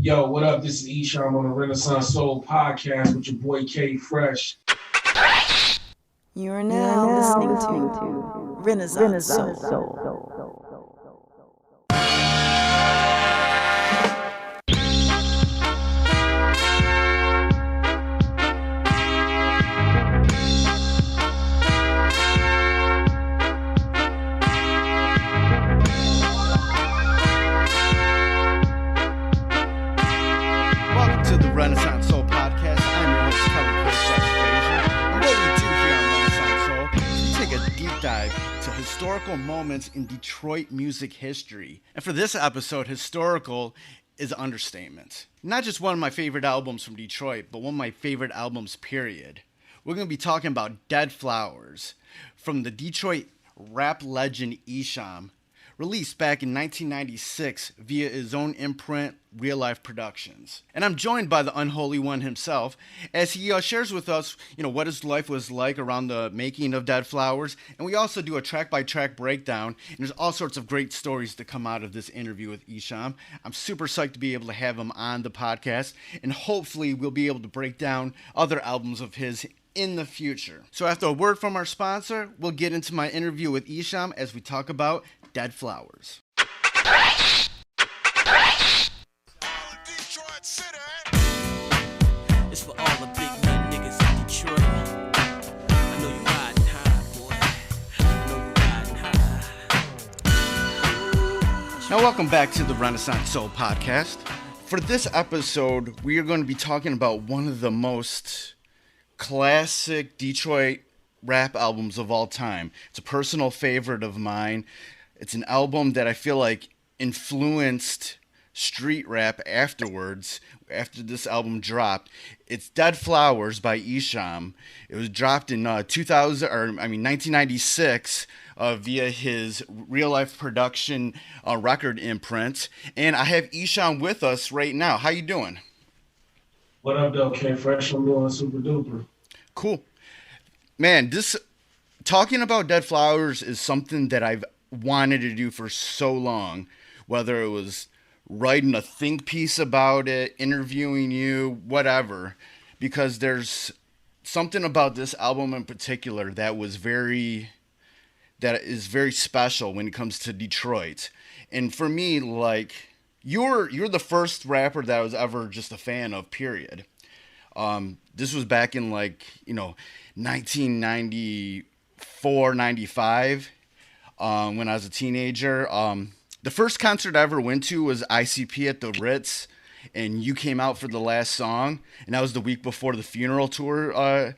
Yo, what up? This is Esham on the Renaissance Soul podcast with your boy K Fresh. You are now listening to Renaissance Soul. Renaissance Soul Podcast. I'm your host, Frazier. And what we do here on Renaissance Soul is we take a deep dive to historical moments in Detroit music history. And for this episode, historical is an understatement. Not just one of my favorite albums from Detroit, but one of my favorite albums, period. We're going to be talking about Dead Flowerz from the Detroit rap legend Esham, released back in 1996 via his own imprint, Real Life Productions. And I'm joined by the Unholy One himself as he shares with us, what his life was like around the making of Dead Flowerz. And we also do a track-by-track breakdown. And there's all sorts of great stories to come out of this interview with Esham. I'm super psyched to be able to have him on the podcast. And hopefully we'll be able to break down other albums of his in the future. So after a word from our sponsor, we'll get into my interview with Esham as we talk about Dead Flowerz. It's for all the big nut niggas in Detroit. I know you riding high, boy. I know you riding high. Now, welcome back to the Renaissance Soul Podcast. For this episode, we are going to be talking about one of the most classic Detroit rap albums of all time. It's a personal favorite of mine. It's an album that I feel like influenced street rap afterwards, after this album dropped. It's Dead Flowerz by Esham. It was dropped in 1996 via his Real Life Production record imprint. And I have Esham with us right now. How you doing? What up, though, K Fresh? I'm doing super duper. Cool. Man, talking about Dead Flowerz is something that I've wanted to do for so long, whether it was writing a think piece about it, interviewing you, whatever, because there's something about this album in particular that is very special when it comes to Detroit. And for me, like, you're the first rapper that I was ever just a fan of, period. This was back in 1994, 95. When I was a teenager. The first concert I ever went to was ICP at the Ritz, and you came out for the last song, and that was the week before the funeral tour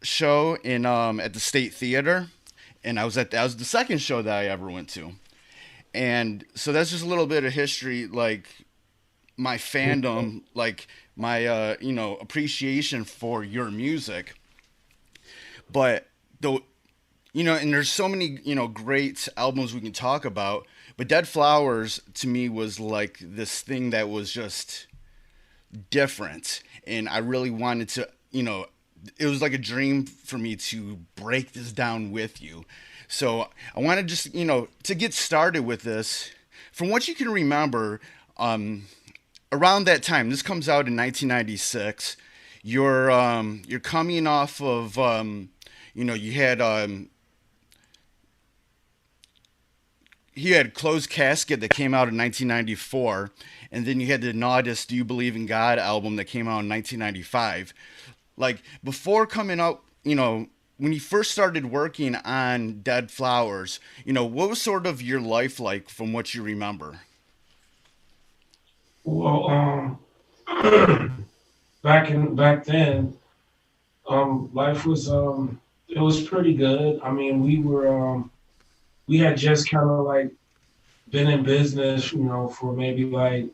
show at the State Theater, and that was the second show that I ever went to. And so that's just a little bit of history, like my fandom, like my appreciation for your music. But and there's so many, great albums we can talk about, but Dead Flowerz to me was like this thing that was just different. And I really wanted to, it was like a dream for me to break this down with you. So I want to just, to get started with this, from what you can remember, around that time, this comes out in 1996, you're coming off of, you had, he had Closed Casket that came out in 1994, and then you had the Naudist Do You Believe in God album that came out in 1995. Like, before coming out, when you first started working on Dead Flowerz, what was sort of your life like from what you remember? Well, back then, life was it was pretty good. I mean, we had just kind of like been in business, for maybe like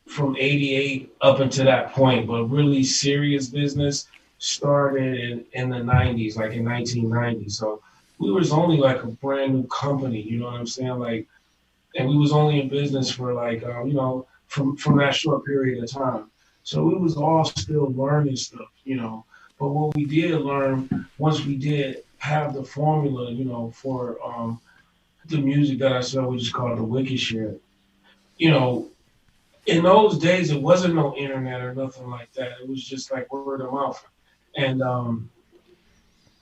from 88 up until that point, but really serious business started in the 90s, like in 1990. So we was only like a brand new company, you know what I'm saying? Like, and we was only in business for like, from that short period of time. So we was all still learning stuff, but what we did learn once we did have the formula, for the music that I saw, we just called the wicked shit. you know, in those days, it wasn't no internet or nothing like that. It was just like word of mouth. And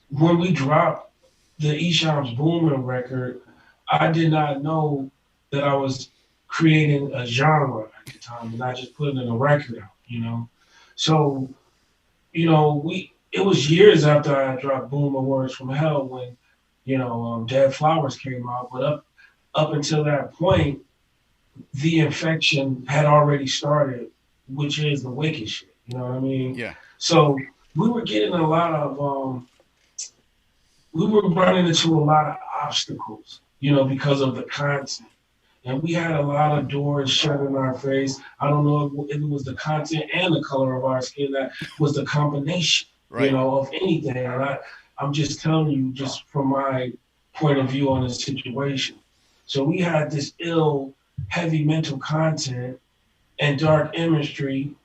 when we dropped the Esham's Boomin' record, I did not know that I was creating a genre at the time and not just putting a record out, you know. So, it was years after I dropped Boomin' Words from Hell when, Dead Flowerz came out. But up until that point, the infection had already started, which is the wicked shit. You know what I mean? Yeah. So we were getting a lot of we were running into a lot of obstacles, because of the content. And we had a lot of doors shut in our face. I don't know if it was the content and the color of our skin that was the combination, right. Of anything. And I'm just telling you, just from my point of view on the situation. So we had this heavy mental content and dark imagery,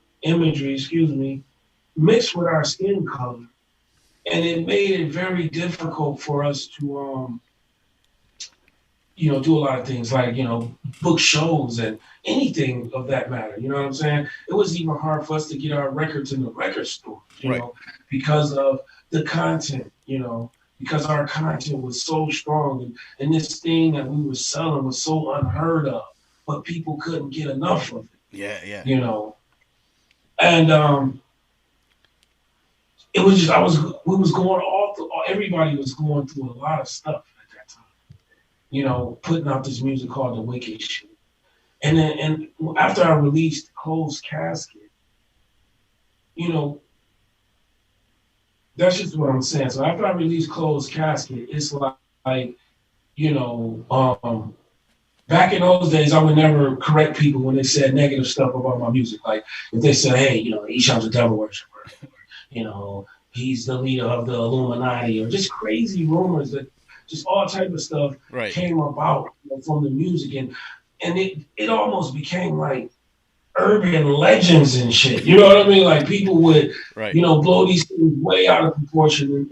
mixed with our skin color. And it made it very difficult for us to, do a lot of things like, book shows and anything of that matter. You know what I'm saying? It was even hard for us to get our records in the record store, because of the content, because our content was so strong and this thing that we were selling was so unheard of, but people couldn't get enough of it. Yeah. And it was just, everybody was going through a lot of stuff at that time, putting out this music called The Wicked Shit. And then, after I released Closed Casket, that's just what I'm saying. So after I released Closed Casket, it's like back in those days, I would never correct people when they said negative stuff about my music. Like if they said, hey, Esham's a devil worshiper, he's the leader of the Illuminati, or just crazy rumors that just all type of stuff came about from the music. And it almost became like urban legends and shit. You know what I mean? Like people would, blow these things way out of proportion. And,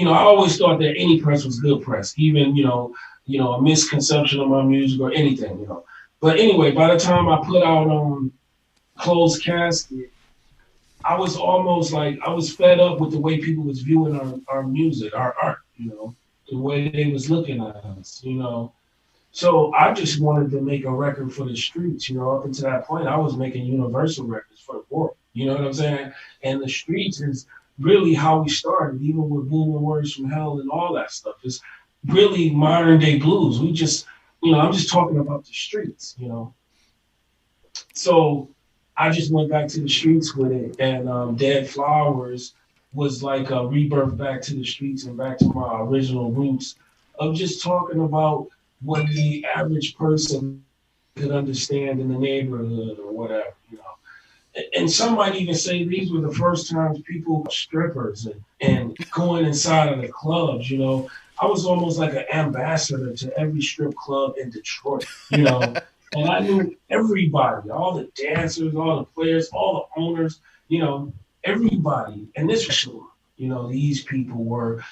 I always thought that any press was good press, even, a misconception of my music or anything, But anyway, by the time I put out Closed Casket, I was almost like, I was fed up with the way people was viewing our music, our art, the way they was looking at us, So I just wanted to make a record for the streets, Up until that point, I was making universal records for the world, you know what I'm saying? And the streets is really how we started, even with Boomin' Words from Hell and all that stuff. It's really modern day blues. We just, I'm just talking about the streets, So I just went back to the streets with it, and Dead Flowerz was like a rebirth back to the streets and back to my original roots of just talking about what the average person could understand in the neighborhood or whatever, And some might even say these were the first times people were strippers and going inside of the clubs, I was almost like an ambassador to every strip club in Detroit, And I knew everybody, all the dancers, all the players, all the owners, everybody. And this was sure, these people were,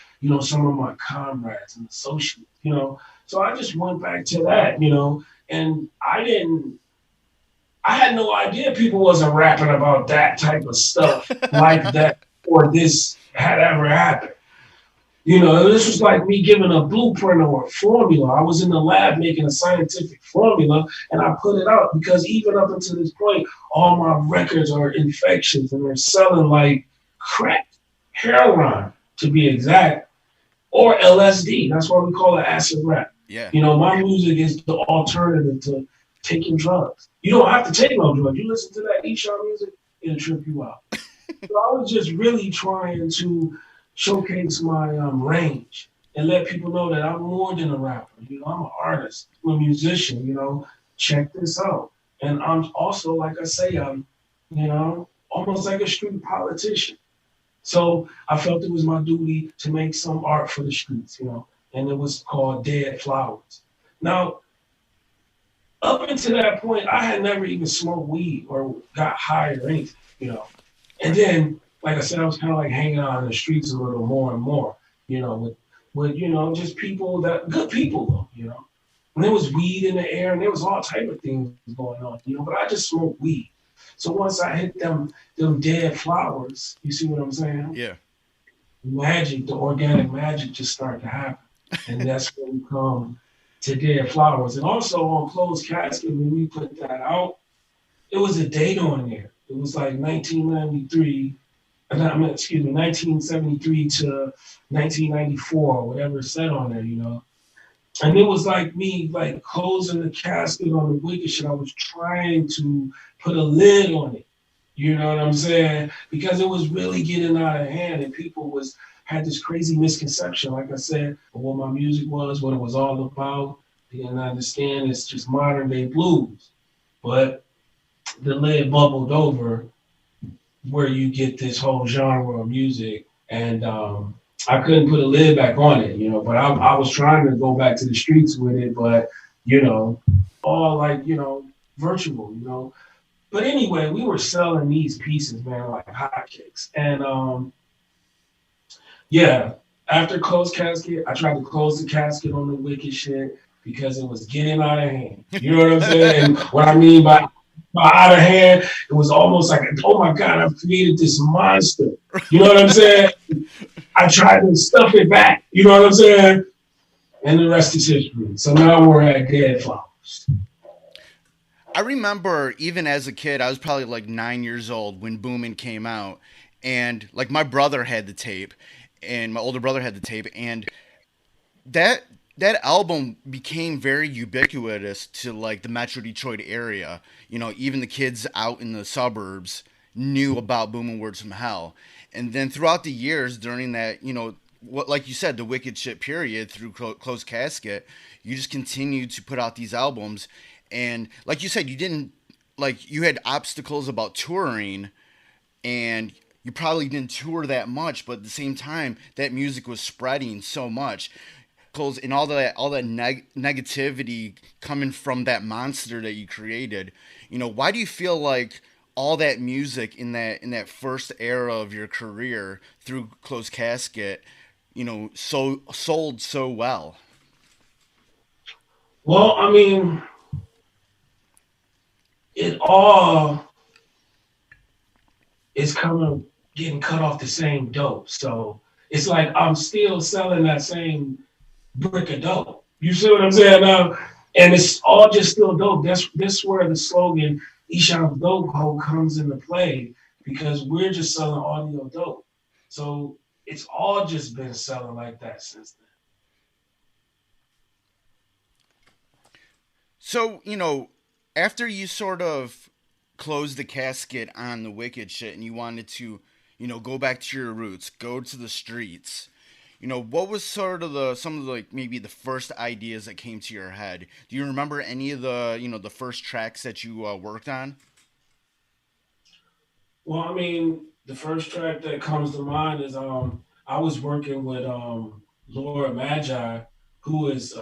some of my comrades and associates, So I just went back to that, and I had no idea people wasn't rapping about that type of stuff like that, or this had ever happened. This was like me giving a blueprint or a formula. I was in the lab making a scientific formula, and I put it out because even up until this point, all my records are infections, and they're selling like crack, heroin to be exact, or LSD. That's why we call it acid rap. Yeah. My music is the alternative to taking drugs. You don't have to take no drugs. You listen to that Esham music, it'll trip you out. So I was just really trying to showcase my range and let people know that I'm more than a rapper. I'm an artist, I'm a musician, check this out. And I'm also, like I say, I'm, almost like a street politician. So I felt it was my duty to make some art for the streets, and it was called Dead Flowerz. Now, up until that point, I had never even smoked weed or got high or anything, And then, like I said, I was kind of like hanging out in the streets a little more and more, with just people good people though, And there was weed in the air, and there was all type of things going on, you know. But I just smoked weed. So once I hit them Dead Flowerz, you see what I'm saying? Yeah. Magic, the organic magic just started to happen. And that's when we come to Dead Flowerz. And also on Closed Casket, when we put that out, it was a date on there. It was like 1993, 1973 to 1994, whatever it said on there, you know. And it was like me, like closing the casket on the wicked shit. I was trying to put a lid on it. You know what I'm saying? Because it was really getting out of hand, and people had this crazy misconception, like I said, of what my music was, what it was all about. They didn't understand it's just modern day blues. But the lid bubbled over where you get this whole genre of music, and I couldn't put a lid back on it, you know, but I was trying to go back to the streets with it, but, you know, all like, you know, virtual, you know. But anyway, we were selling these pieces, man, like hotcakes. And yeah, after Closed Casket, I tried to close the casket on the wicked shit because it was getting out of hand. You know what I'm saying? And what I mean by out of hand, it was almost like, oh my God, I've created this monster. You know what I'm saying? I tried to stuff it back. You know what I'm saying? And the rest is history. So now we're at Dead Flowerz. I remember even as a kid, I was probably like 9 years old when Boomin' came out. And like my brother had the tape and my older brother had the tape. And that album became very ubiquitous to like the Metro Detroit area. You know, even the kids out in the suburbs knew about Boomin' Words from Hell. And then throughout the years during that, you know, what, like you said, the wicked shit period through Closed Casket, you just continued to put out these albums. And like you said, you didn't, like, you had obstacles about touring and you probably didn't tour that much, but at the same time, that music was spreading so much. And all that negativity coming from that monster that you created, you know, why do you feel like all that music in that first era of your career through Closed Casket, you know, sold so well? Well, I mean, it all is getting cut off the same dope. So it's like I'm still selling that same brick of dope. You see what I'm saying? And it's all just still dope. That's where the slogan Esham's Dope Hole comes into play, because we're just selling audio dope. So it's all just been selling like that since then. So, you know, after you sort of closed the casket on the wicked shit and you wanted to, you know, go back to your roots, go to the streets, you know, what was sort of some of the, like, maybe the first ideas that came to your head? Do you remember any of the, you know, the first tracks that you worked on? Well, I mean, the first track that comes to mind is I was working with Lord Maji, who is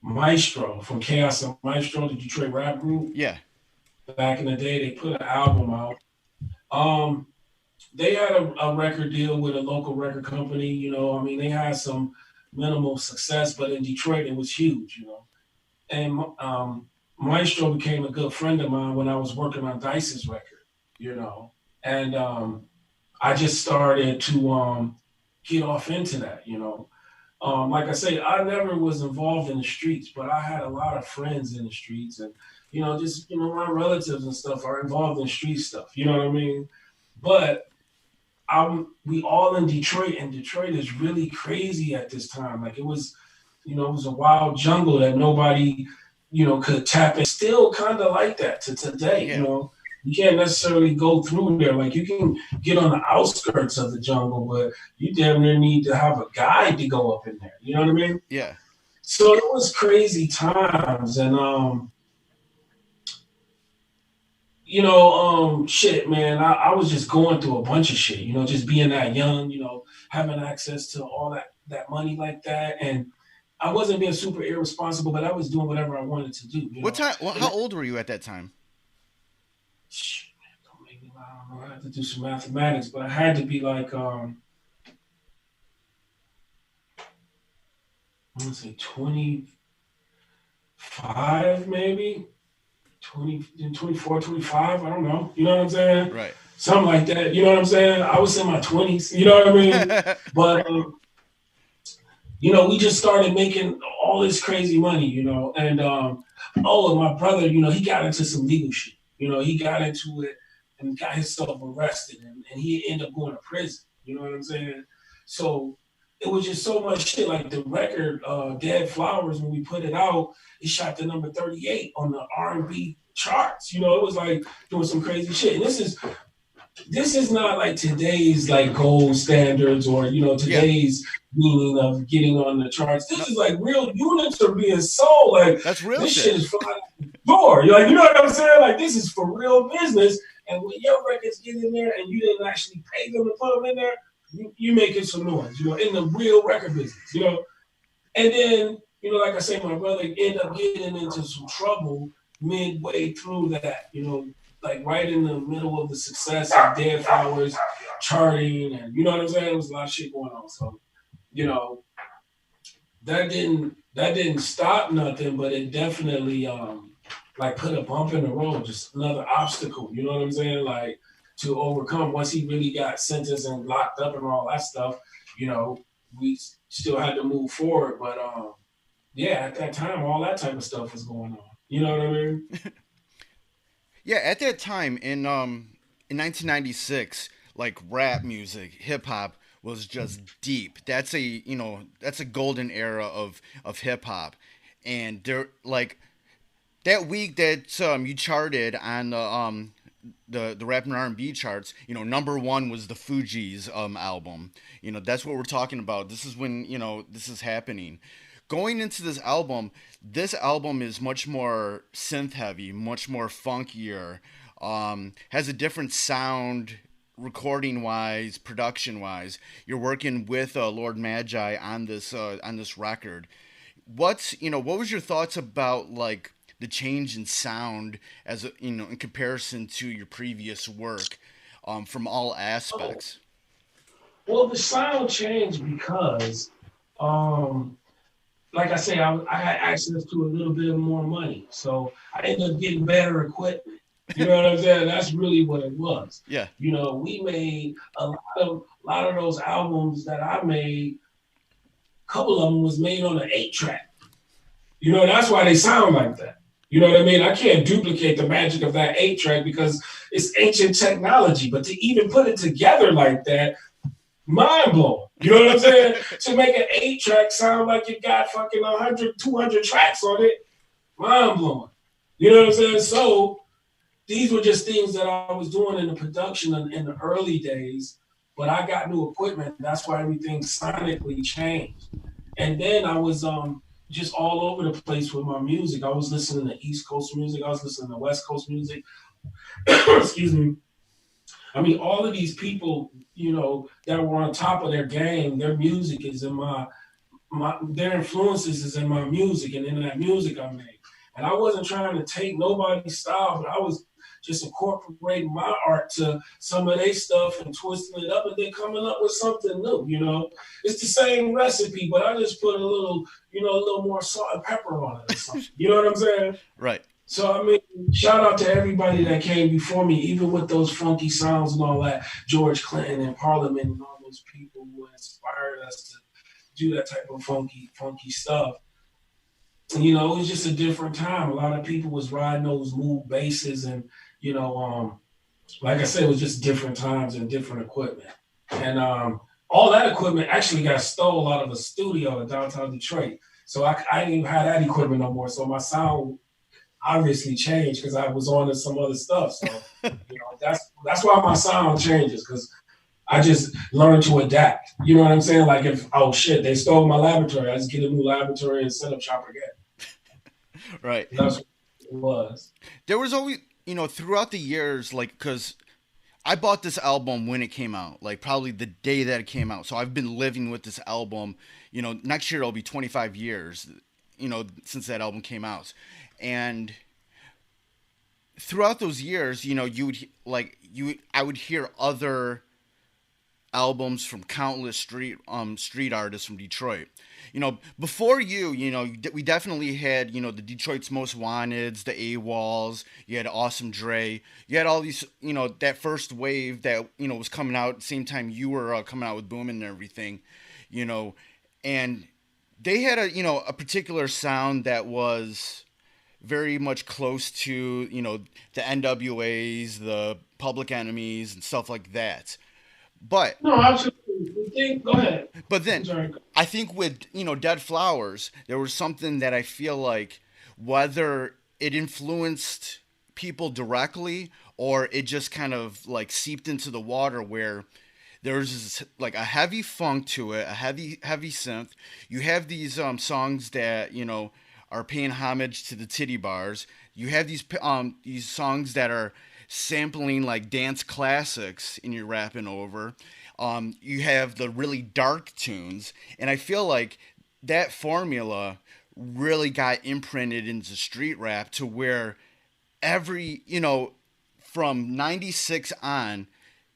Maestro from Kaos Mystro, the Detroit rap group. Yeah. Back in the day, they put an album out. They had a record deal with a local record company, you know. I mean, they had some minimal success, but in Detroit, it was huge, you know. And Maestro became a good friend of mine when I was working on Dice's record, you know. And I just started to get off into that, you know. Like I say, I never was involved in the streets, but I had a lot of friends in the streets, and, you know, just, you know, my relatives and stuff are involved in street stuff, you know what I mean? But we all in Detroit, and Detroit is really crazy at this time. Like, it was, you know, it was a wild jungle that nobody, you know, could tap in. Still kind of like that to today, Yeah. You know. You can't necessarily go through there. Like, you can get on the outskirts of the jungle, but you damn near need to have a guide to go up in there. You know what I mean? Yeah. So it was crazy times, and you know, shit, man, I was just going through a bunch of shit, you know, just being that young, you know, having access to all that money like that. And I wasn't being super irresponsible, but I was doing whatever I wanted to do. You What know? time? Well, how old were you at that time? Shit, man, don't make me lie. I don't know. I had to do some mathematics, but I had to be like, I want to say 20, 25 maybe, 20, 24, 25. I don't know. You know what I'm saying? Right. Something like that. You know what I'm saying? I was in my 20s. You know what I mean? But we just started making all this crazy money, and and my brother, he got into some legal shit. He got into it and got himself arrested, and he ended up going to prison. You know what I'm saying? So it was just so much shit. Like the record, Dead Flowerz, when we put it out, it shot to number 38 on the R&B charts. It was like doing some crazy shit. And this is not like today's like gold standards or today's meaning of getting on the charts. This is like real units are being sold. Like that's real this shit is flying out the door. You're like, you know what I'm saying? Like this is for real business. And when your records get in there and you didn't actually pay them to put them in there, you making some noise, in the real record business, And then, like I say, my brother ended up getting into some trouble midway through that, like right in the middle of the success of Dead Flowerz charting, and you know what I'm saying? There was a lot of shit going on. So, that didn't stop nothing, but it definitely like put a bump in the road, just another obstacle, you know what I'm saying? Like to overcome once he really got sentenced and locked up and all that stuff, we still had to move forward. But at that time, all that type of stuff was going on. You know what I mean? Yeah, at that time in 1996, like rap music, hip hop was just deep. That's a golden era of hip hop, and there like that week that you charted on the rap and R&B charts, number one was the Fugees album. That's what we're talking about. This is when this is happening. Going into this album is much more synth heavy, much more funkier, has a different sound, recording wise, production wise. You're working with Lord Maji on this record. What was your thoughts about like the change in sound as in comparison to your previous work, from all aspects? Well, the sound changed because like I say, I had access to a little bit more money. So I ended up getting better equipment. You know what I'm saying? That's really what it was. Yeah. We made a lot of those albums that I made, a couple of them was made on an 8-track. That's why they sound like that. You know what I mean? I can't duplicate the magic of that 8-track because it's ancient technology. But to even put it together like that, mind blowing. You know what I'm saying? To make an 8-track sound like it got fucking 100, 200 tracks on it, mind blowing. You know what I'm saying? So these were just things that I was doing in the production in the early days, but I got new equipment. That's why everything sonically changed. And then I was just all over the place with my music. I was listening to East Coast music. I was listening to West Coast music. Excuse me. I mean, all of these people, that were on top of their game, their music is in their influences is in my music and in that music I made. And I wasn't trying to take nobody's style, but I was just incorporating my art to some of their stuff and twisting it up and then coming up with something new, It's the same recipe, but I just put a little more salt and pepper on it or something. You know what I'm saying? Right. So, I mean, shout out to everybody that came before me, even with those funky sounds and all that. George Clinton and Parliament and all those people who inspired us to do that type of funky stuff. And, it was just a different time. A lot of people was riding those mood basses and, like I said, it was just different times and different equipment. And all that equipment actually got stole out of a studio in downtown Detroit. So I didn't even have that equipment no more. So my sound obviously changed because I was on to some other stuff. So, that's why my sound changes, because I just learned to adapt. You know what I'm saying? Like if, oh shit, they stole my laboratory, I just get a new laboratory and set up shop again. Right. That's what it was. There was always, throughout the years, like, because I bought this album when it came out, like probably the day that it came out. So I've been living with this album, next year it'll be 25 years, since that album came out. And throughout those years, I would hear other albums from countless street artists from Detroit. Before you, we definitely had, the Detroit's Most Wanteds, the AWOLs. You had Awesome Dre. You had all these, that first wave that was coming out at the same time you were coming out with Boomin' and everything, you know, and they had a particular sound that was very much close to the NWAs, the Public Enemies, and stuff like that. But No, absolutely. Go ahead. but I'm then sorry. I think with Dead Flowers, there was something that I feel like whether it influenced people directly or it just kind of like seeped into the water where there's like a heavy funk to it, a heavy synth. You have these songs that are paying homage to the titty bars. You have these songs that are sampling like dance classics and you're rapping over. You have the really dark tunes, and I feel like that formula really got imprinted into street rap to where every from 96 on,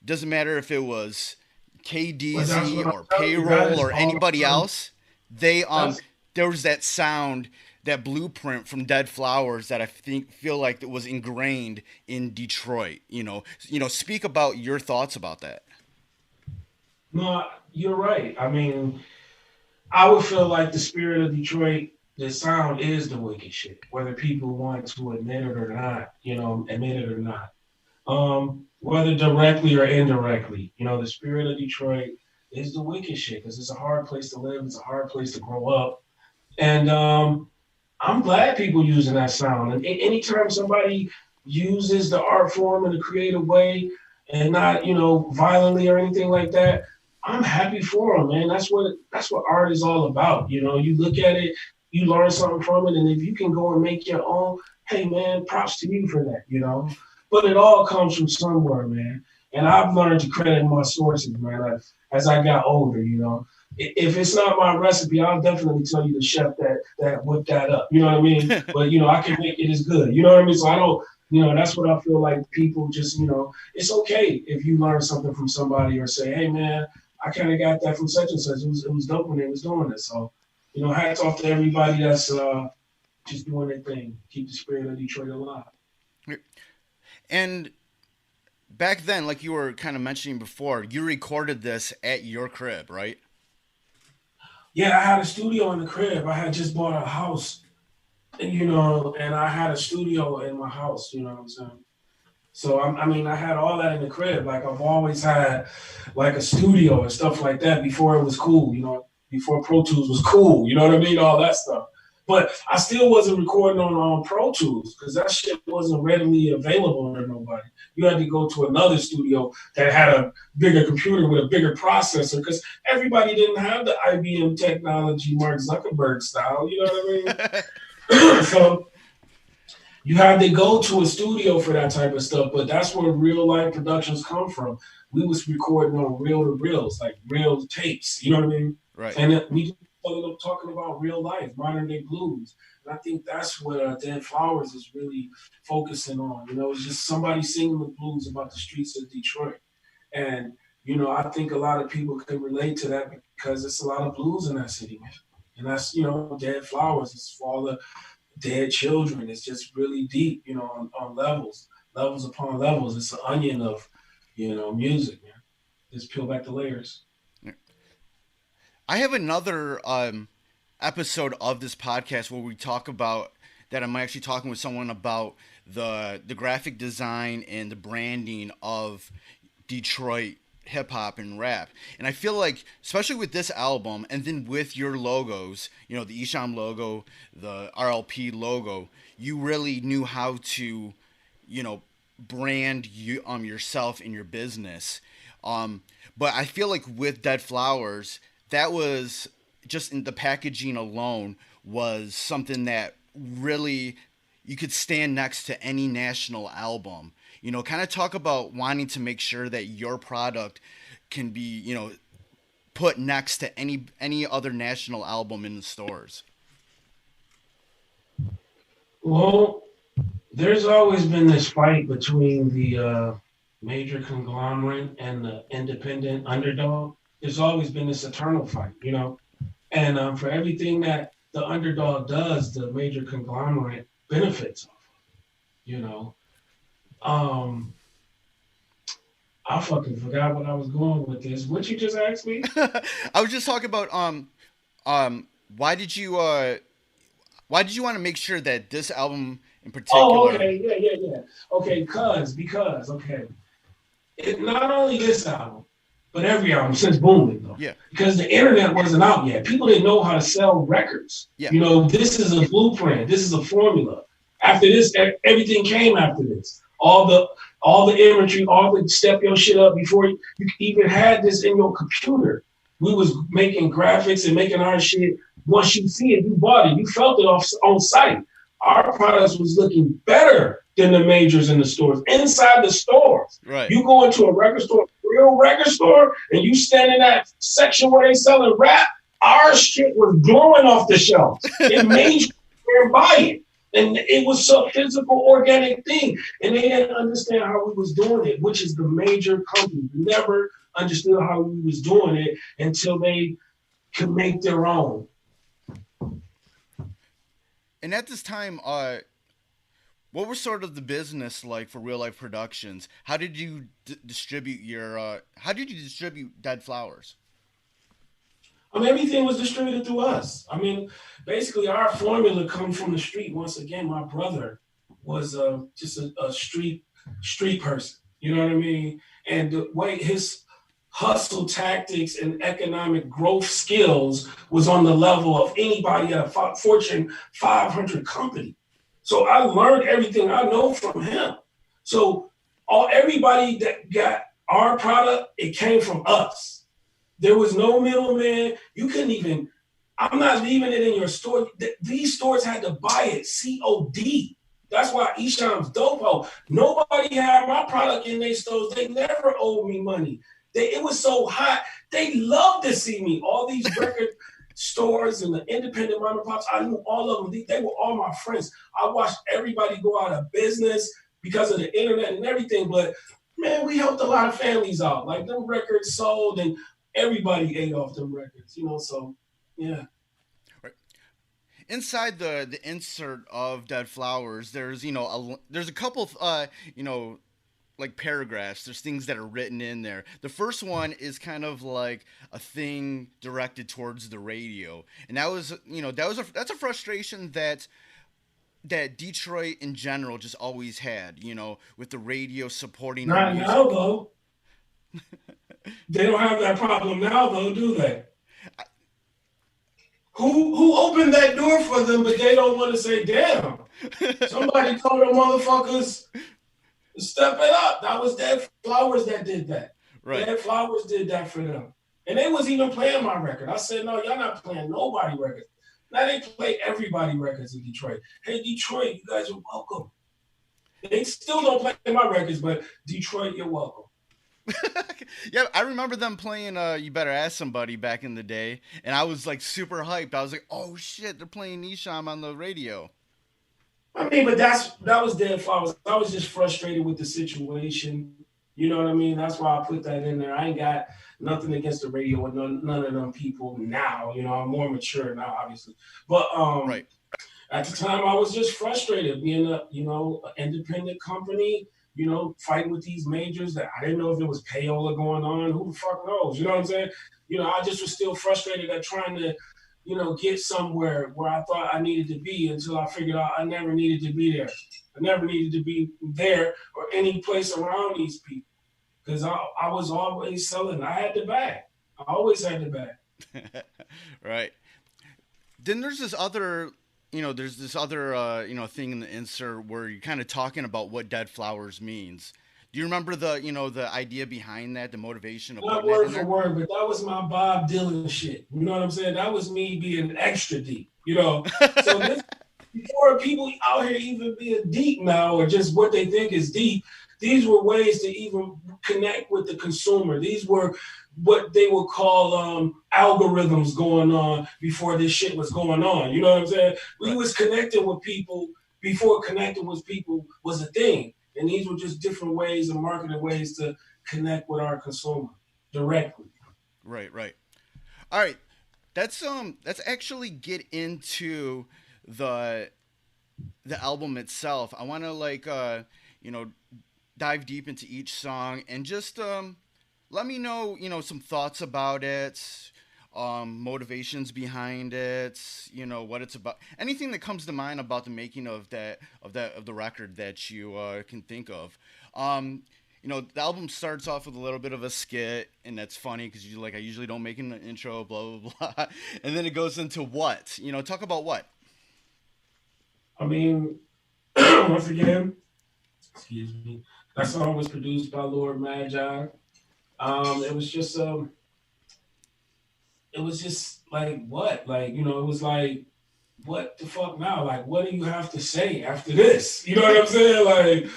doesn't matter if it was But that's KDZ what I'm or telling you. That Payroll is or all anybody true. else, they That's there was that sound, that blueprint from Dead Flowers that I feel like it was ingrained in Detroit. Speak about your thoughts about that. no, you're right. I mean, I would feel like the spirit of Detroit, the sound is the wicked shit, whether people want to admit it or not, admit it or not. Whether directly or indirectly, the spirit of Detroit is the wicked shit because it's a hard place to live. It's a hard place to grow up. And I'm glad people using that sound. And anytime somebody uses the art form in a creative way and not, violently or anything like that, I'm happy for them, man. That's what art is all about. You look at it, you learn something from it, and if you can go and make your own, hey man, props to you for that. But it all comes from somewhere, man. And I've learned to credit my sources, man, as I got older. If it's not my recipe, I'll definitely tell you the chef that whipped that up. You know what I mean? But I can make it as good. You know what I mean? So I don't. That's what I feel like people just. It's okay if you learn something from somebody or say, hey man, I kind of got that from such and such. It was dope when they was doing this. So, hats off to everybody that's just doing their thing. Keep the spirit of Detroit alive. And back then, like you were kind of mentioning before, you recorded this at your crib, right? Yeah, I had a studio in the crib. I had just bought a house, and I had a studio in my house. You know what I'm saying? So I mean, I had all that in the crib. Like I've always had, like a studio and stuff like that before it was cool. Before Pro Tools was cool. You know what I mean? All that stuff. But I still wasn't recording on Pro Tools because that shit wasn't readily available to nobody. You had to go to another studio that had a bigger computer with a bigger processor because everybody didn't have the IBM technology, Mark Zuckerberg style. You know what I mean? So you had to go to a studio for that type of stuff, but that's where real life productions come from. We was recording on reel to reels, like real tapes. You know what I mean? Right. And we talking about real life, modern day blues. And I think that's what Dead Flowers is really focusing on. It's just somebody singing the blues about the streets of Detroit. And, I think a lot of people can relate to that because it's a lot of blues in that city, man. And that's, Dead Flowers. It's for all the dead children. It's just really deep, on levels upon levels. It's an onion of, music, man. Just peel back the layers. I have another episode of this podcast where we talk about that. I'm actually talking with someone about the graphic design and the branding of Detroit hip hop and rap. And I feel like, especially with this album and then with your logos, the Esham logo, the RLP logo, you really knew how to, brand yourself and your business. But I feel like with Dead Flowers, that was just in the packaging alone was something that really you could stand next to any national album. Kind of talk about wanting to make sure that your product can be, put next to any other national album in the stores. Well, there's always been this fight between the major conglomerate and the independent underdog, there's always been this eternal fight, you know. And for everything that the underdog does, the major conglomerate benefits off, you know. Um, I fucking forgot what I was going with this. What you just asked me? I was just talking about why did you want to make sure that this album in Oh, particular? okay, yeah. Okay, because okay, not only this album, but every album since Booming though, Yeah, because the internet wasn't out yet. People didn't know how to sell records. yeah, You know, this is a blueprint. This is a formula. After this, everything came after this. All the imagery, all the step your shit up before you even had this in your computer. We was making graphics and making our shit. Once you see it, you bought it. You felt it on site. Our products was looking better than the majors in the stores. Inside the stores, right. you go into a record store, real record store, and you stand in that section where they selling rap. Our shit was blowing off the shelves. It made you buy it. And it was a physical, organic thing. And they didn't understand how we was doing it, which is the major company. Never understood how we was doing it until they could make their own. And at this time, what was sort of the business like for Real Life Productions? How did you distribute How did you distribute Dead Flowerz? I mean, everything was distributed through us. I mean, basically, our formula comes from the street. Once again, my brother was just a street person. You know what I mean? And the way his hustle tactics and economic growth skills was on the level of anybody at a Fortune 500 company. So I learned everything I know from him. So everybody that got our product, it came from us. There was no middleman. You couldn't even, I'm not leaving it in your store. These stores had to buy it COD. That's why Esham's dope. Nobody had my product in their stores. They never owed me money. It was so hot. They loved to see me. All these record stores and the independent mom and pops, I knew all of them. They were all my friends. I watched everybody go out of business because of the internet and everything. But man, we helped a lot of families out. Like them records sold and everybody ate off them records, you know, so yeah. Right. Inside the insert of Dead Flowerz, there's there's a couple like paragraphs. There's things that are written in there. The first one is kind of like a thing directed towards the radio, and that was that's a frustration that Detroit in general just always had, with the radio supporting. Not now though. They don't have that problem now though, do they? Who opened that door for them, but they don't want to say, damn. Somebody told them motherfuckers step it up. That was Dead Flowerz that did that. Right. Dead Flowerz did that for them. And they was even playing my record. I said, no, y'all not playing nobody records. Now they play everybody records in Detroit. Hey, Detroit, you guys are welcome. They still don't play my records, but Detroit, you're welcome. Yeah, I remember them playing You Better Ask Somebody back in the day, and I was like super hyped. I was like, oh shit, they're playing Esham on the radio. I mean, but that was Dead Flowerz. I was just frustrated with the situation. You know what I mean? That's why I put that in there. I ain't got nothing against the radio and none of them people now. You know, I'm more mature now, obviously. But right. At the time, I was just frustrated being an independent company, fighting with these majors that I didn't know if there was payola going on. Who the fuck knows? You know what I'm saying? I just was still frustrated at trying to, get somewhere where I thought I needed to be until I figured out I never needed to be there. I never needed to be there or any place around these people because I was always selling. I had the bag. I always had the bag. Right. Then there's this other... there's this other, thing in the insert where you're kind of talking about what Dead Flowerz means. Do you remember the idea behind that, the motivation of not word for word, but that was my Bob Dylan shit. You know what I'm saying? That was me being extra deep. So before people out here even being deep now, or just what they think is deep, these were ways to even connect with the consumer. These were what they would call algorithms going on before this shit was going on. You know what I'm saying? We was connecting with people before connecting with people was a thing. And these were just different ways and marketing ways to connect with our consumer directly. Right, right. All right. Let's actually get into the the album itself. I want to you know, dive deep into each song and just let me know, some thoughts about it, motivations behind it, what it's about, anything that comes to mind about the making of the record that you can think of. The album starts off with a little bit of a skit, and that's funny because I usually don't make an intro, blah blah blah, and then it goes into what, talk about what. I mean, once again, excuse me, that song was produced by Lord Maji. It was just like what, it was like, what the fuck now? Like, what do you have to say after this? You know what I'm saying? Like,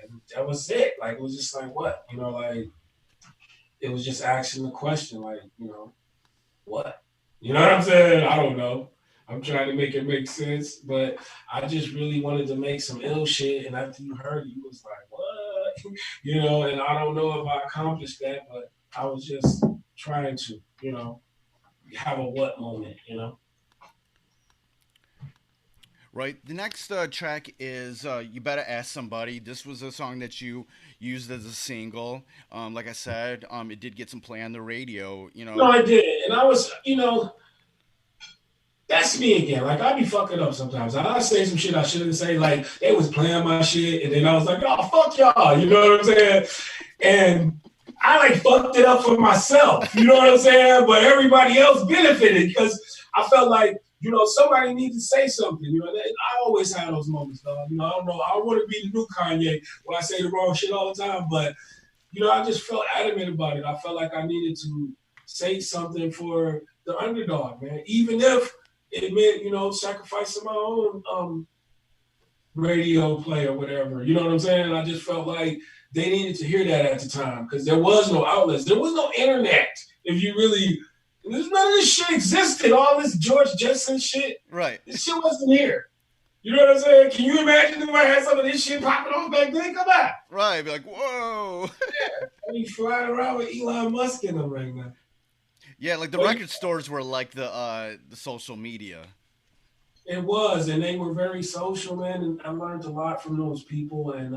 and that was it. Like, it was just like, what? It was just asking the question, like, what? You know what I'm saying? I don't know. I'm trying to make it make sense, but I just really wanted to make some ill shit. And after you heard it, you was like, what? And I don't know if I accomplished that, but I was just trying to, have a what moment. Right. The next track is You Better Ask Somebody. This was a song that you used as a single. Like I said, it did get some play on the radio, No, I did. And I was, that's me again. Like, I be fucking up sometimes. I say some shit I shouldn't say. Like, they was playing my shit, and then I was like, oh, fuck y'all. You know what I'm saying? And I, fucked it up for myself. You know what I'm saying? But everybody else benefited because I felt like, somebody needs to say something. I always have those moments, though. I don't know. I don't want to be the new Kanye where I say the wrong shit all the time. But, I just felt adamant about it. I felt like I needed to say something for the underdog, man. Even if it meant, sacrificing my own radio play or whatever. You know what I'm saying? I just felt like they needed to hear that at the time because there was no outlets. There was no internet. If you really, none of this shit existed. All this George Jetson shit. Right. This shit wasn't here. You know what I'm saying? Can you imagine if I had some of this shit popping off back then? Come on. Right. Be like, whoa. Yeah. I be flying around with Elon Musk in them right now. Yeah, like the record stores were like the social media. It was, and they were very social, man. And I learned a lot from those people, and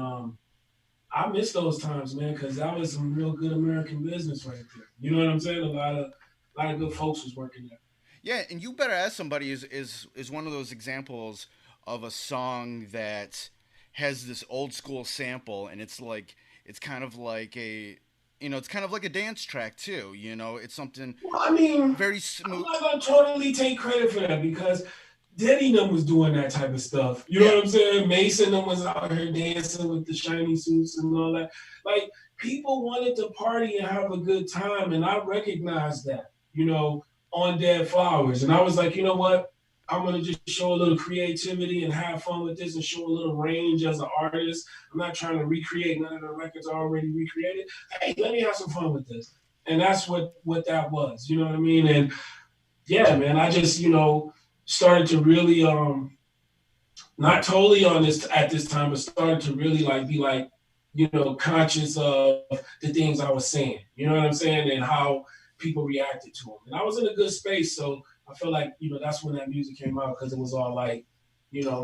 I miss those times, man, because that was some real good American business right there. You know what I'm saying? A lot of good folks was working there. Yeah, and You Better Ask Somebody is one of those examples of a song that has this old school sample, and it's kind of like a. It's kind of like a dance track too. It's something. Well, I mean, very smooth. I'm not gonna totally take credit for that because Diddy them was doing that type of stuff. You know what I'm saying? Mason them was out here dancing with the shiny suits and all that. Like, people wanted to party and have a good time, and I recognized that. On Dead Flowerz, and I was like, you know what? I'm going to just show a little creativity and have fun with this and show a little range as an artist. I'm not trying to recreate none of the records I already recreated. Hey, let me have some fun with this. And that's what that was. You know what I mean? And yeah, man, I just, started to really, not totally on this at this time, but started to really be conscious of the things I was saying. You know what I'm saying? And how people reacted to them. And I was in a good space, so I feel like, that's when that music came out because it was all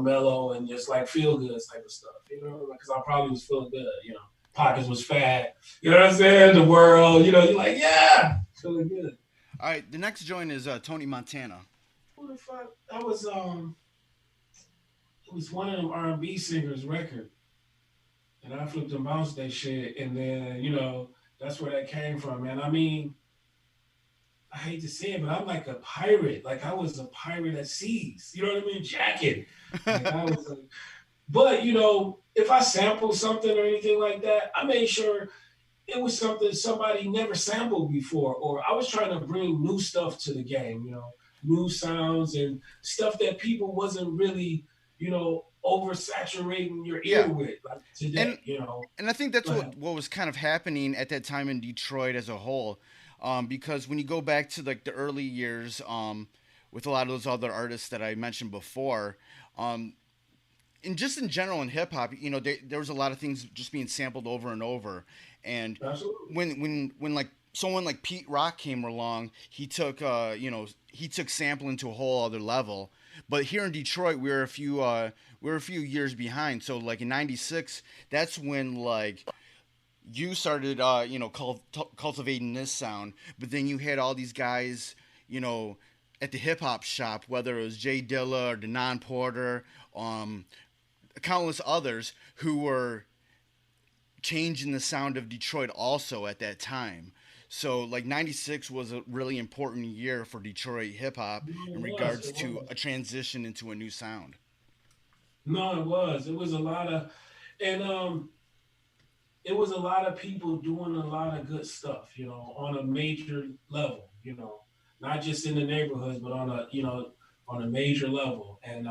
mellow and just feel good type of stuff, because I probably was feeling good, pockets was fat, you know what I'm saying? The world, you're like, yeah, feeling good. All right, the next joint is Tony Montana. Who the fuck? That was, it was one of them R&B singers' record. And I flipped and bounced that shit, and then, that's where that came from, man. I mean, I hate to say it, but I'm like a pirate. Like, I was a pirate at seas. You know what I mean? Jacking. But, if I sampled something or anything like that, I made sure it was something somebody never sampled before. Or I was trying to bring new stuff to the game, new sounds and stuff that people wasn't really, oversaturating your ear with today, And I think that's what was kind of happening at that time in Detroit as a whole. Because when you go back to the early years, with a lot of those other artists that I mentioned before, and just in general in hip hop, you know, there was a lot of things just being sampled over and over. And Absolutely. when like someone like Pete Rock came along, he took sampling to a whole other level. But here in Detroit, we're a few years behind. So like in '96, that's when like you started cultivating this sound. But then you had all these guys, you know, at the hip hop shop, whether it was Jay Dilla or Denon Porter, countless others who were changing the sound of Detroit also at that time. So like '96 was a really important year for Detroit hip hop in regards to a transition into a new sound. No, it was. It was a lot of, and it was a lot of people doing a lot of good stuff, you know, on a major level, you know, not just in the neighborhoods, but on a, you know, on a major level. And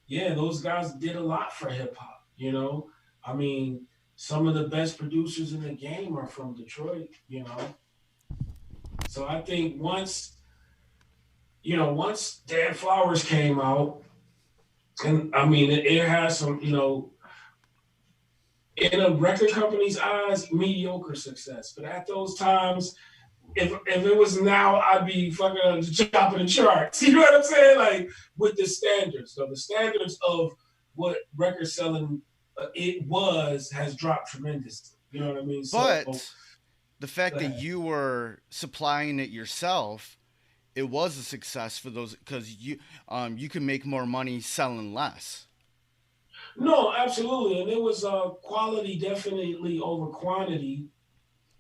yeah, those guys did a lot for hip hop, you know. I mean, some of the best producers in the game are from Detroit, you know. So I think once Dead Flowerz came out, and I mean, it has some, you know, in a record company's eyes, mediocre success. But at those times, if it was now, I'd be fucking chopping the charts. You know what I'm saying? Like with the standards. So the standards of what record selling has dropped tremendously. You know what I mean? But the fact that you were supplying it yourself, it was a success for those because you can make more money selling less. No, absolutely, and it was quality definitely over quantity,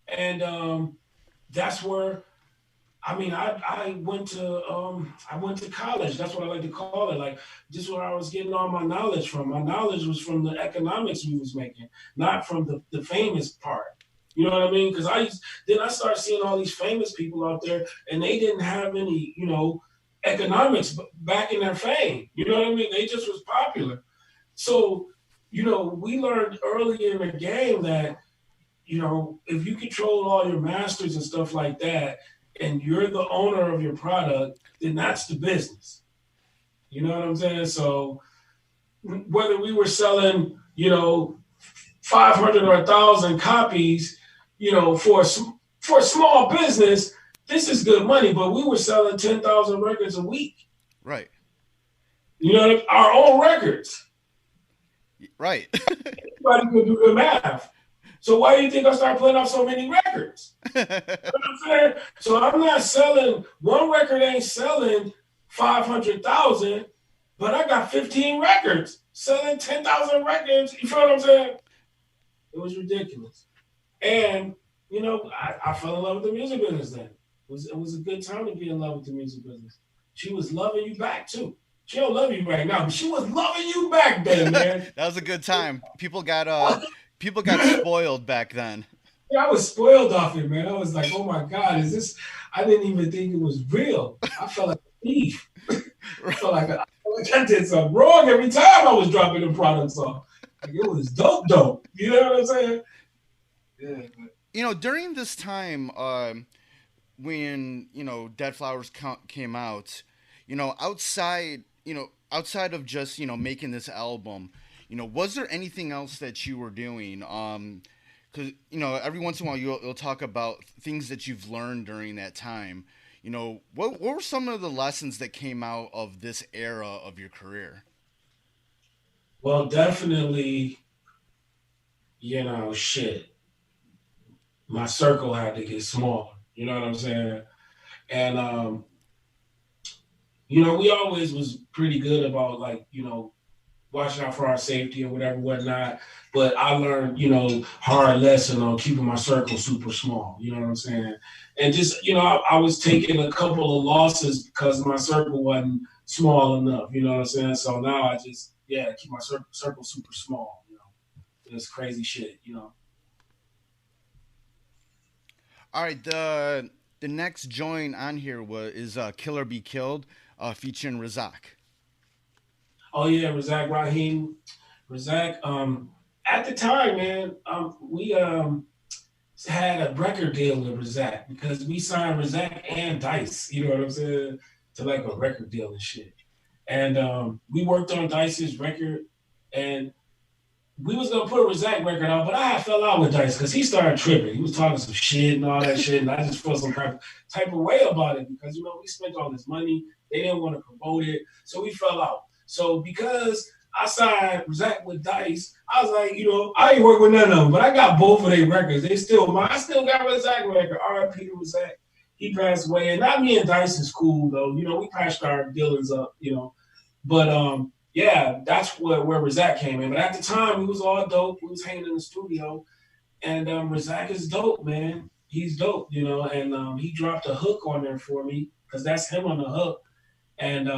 and that's where I mean I went to college. That's what I like to call it. Like just where I was getting all my knowledge from. My knowledge was from the economics we was making, not from the famous part. You know what I mean? Because then I started seeing all these famous people out there, and they didn't have any, you know, economics back in their fame. You know what I mean? They just was popular. So, you know, we learned early in the game that, you know, if you control all your masters and stuff like that, and you're the owner of your product, then that's the business. You know what I'm saying? So whether we were selling, you know, 500 or 1,000 copies, you know, for a small business, this is good money, but we were selling 10,000 records a week. Right. You know, our own records. Right. Everybody can do the math. So why do you think I started putting out so many records? You know what I'm saying? So I'm not selling, one record ain't selling 500,000, but I got 15 records selling 10,000 records. You feel what I'm saying? It was ridiculous. And, you know, I fell in love with the music business then. It was a good time to be in love with the music business. She was loving you back too. She don't love you right now, but she was loving you back then, man. That was a good time. People got spoiled back then. Yeah, I was spoiled off it, man. I was like, oh my God, is this? I didn't even think it was real. I felt like a thief. I felt like I did something wrong every time I was dropping the products off. Like it was dope. You know what I'm saying? Yeah. You know, during this time, when you know Dead Flowerz came out, you know, outside of just, you know, making this album, you know, was there anything else that you were doing? Because, you know, every once in a while you'll talk about things that you've learned during that time. You know, what were some of the lessons that came out of this era of your career? Well, definitely, you know, shit. My circle had to get smaller. You know what I'm saying? And you know, we always was pretty good about like, you know, watching out for our safety or whatever, whatnot. But I learned, you know, hard lesson on keeping my circle super small. You know what I'm saying? And just, you know, I was taking a couple of losses because my circle wasn't small enough. You know what I'm saying? So now I just, keep my circle super small. You know, it's crazy shit. You know. All right, the next joint on here is Killer Be Killed, featuring Razak. Oh yeah, Razak Raheem. Razak, at the time, man, we had a record deal with Razak because we signed Razak and Dice, you know what I'm saying, to like a record deal and shit. And we worked on Dice's record, and we was gonna put a Razak record out, but I fell out with Dice because he started tripping. He was talking some shit and all that shit, and I just felt some type of way about it because we spent all this money. They didn't want to promote it, so we fell out. So because I signed Razak with Dice, I was like, I ain't work with none of them, but I got both of their records. I still got Razak record. R.I.P. to Razak. He passed away, and not me and Dice is cool though. We patched our dealings up, but yeah, that's where Razak came in. But at the time, we was all dope. We was hanging in the studio. And Razak is dope, man. He's dope, and he dropped a hook on there for me because that's him on the hook. And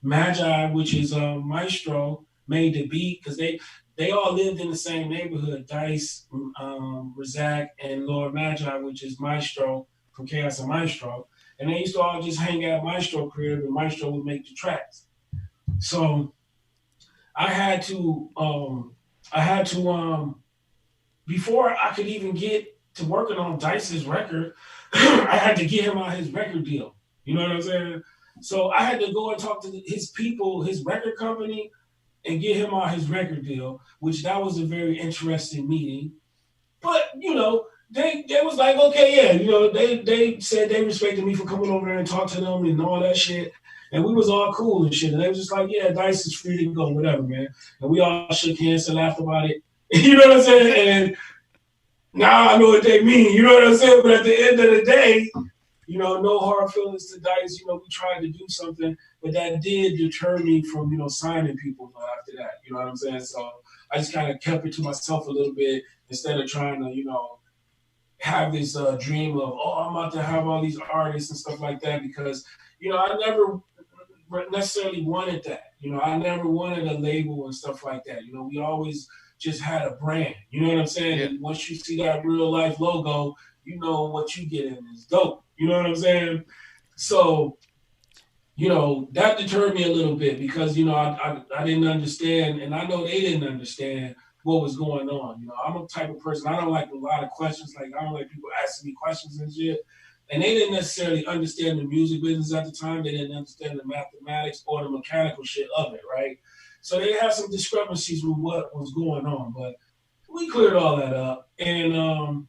Maji, which is Mystro, made the beat because they all lived in the same neighborhood. Dice, Razak, and Lord Maji, which is Mystro from Kaos Mystro. And they used to all just hang out at Mystro crib, and Mystro would make the tracks. So I had to before I could even get to working on Dice's record, I had to get him out his record deal. You know what I'm saying? So I had to go and talk to his people, his record company, and get him out his record deal, which that was a very interesting meeting. But, they was like, okay, yeah, they said they respected me for coming over there and talk to them and all that shit. And we was all cool and shit. And they was just like, yeah, Dice is free to go, whatever, man. And we all shook hands and laughed about it. You know what I'm saying? And now I know what they mean. You know what I'm saying? But at the end of the day, no hard feelings to Dice. We tried to do something, but that did deter me from, signing people after that. You know what I'm saying? So I just kind of kept it to myself a little bit instead of trying to, have this dream of, I'm about to have all these artists and stuff like that because, I never necessarily wanted that. I never wanted a label and stuff like that. We always just had a brand. You know what I'm saying? Yeah. And once you see that real life logo, what you get in is dope. You know what I'm saying? So, that deterred me a little bit because, I didn't understand, and I know they didn't understand what was going on. I'm a type of person, I don't like a lot of questions. Like, I don't like people asking me questions and shit. And they didn't necessarily understand the music business at the time. They didn't understand the mathematics or the mechanical shit of it, right? So they had some discrepancies with what was going on, but we cleared all that up. And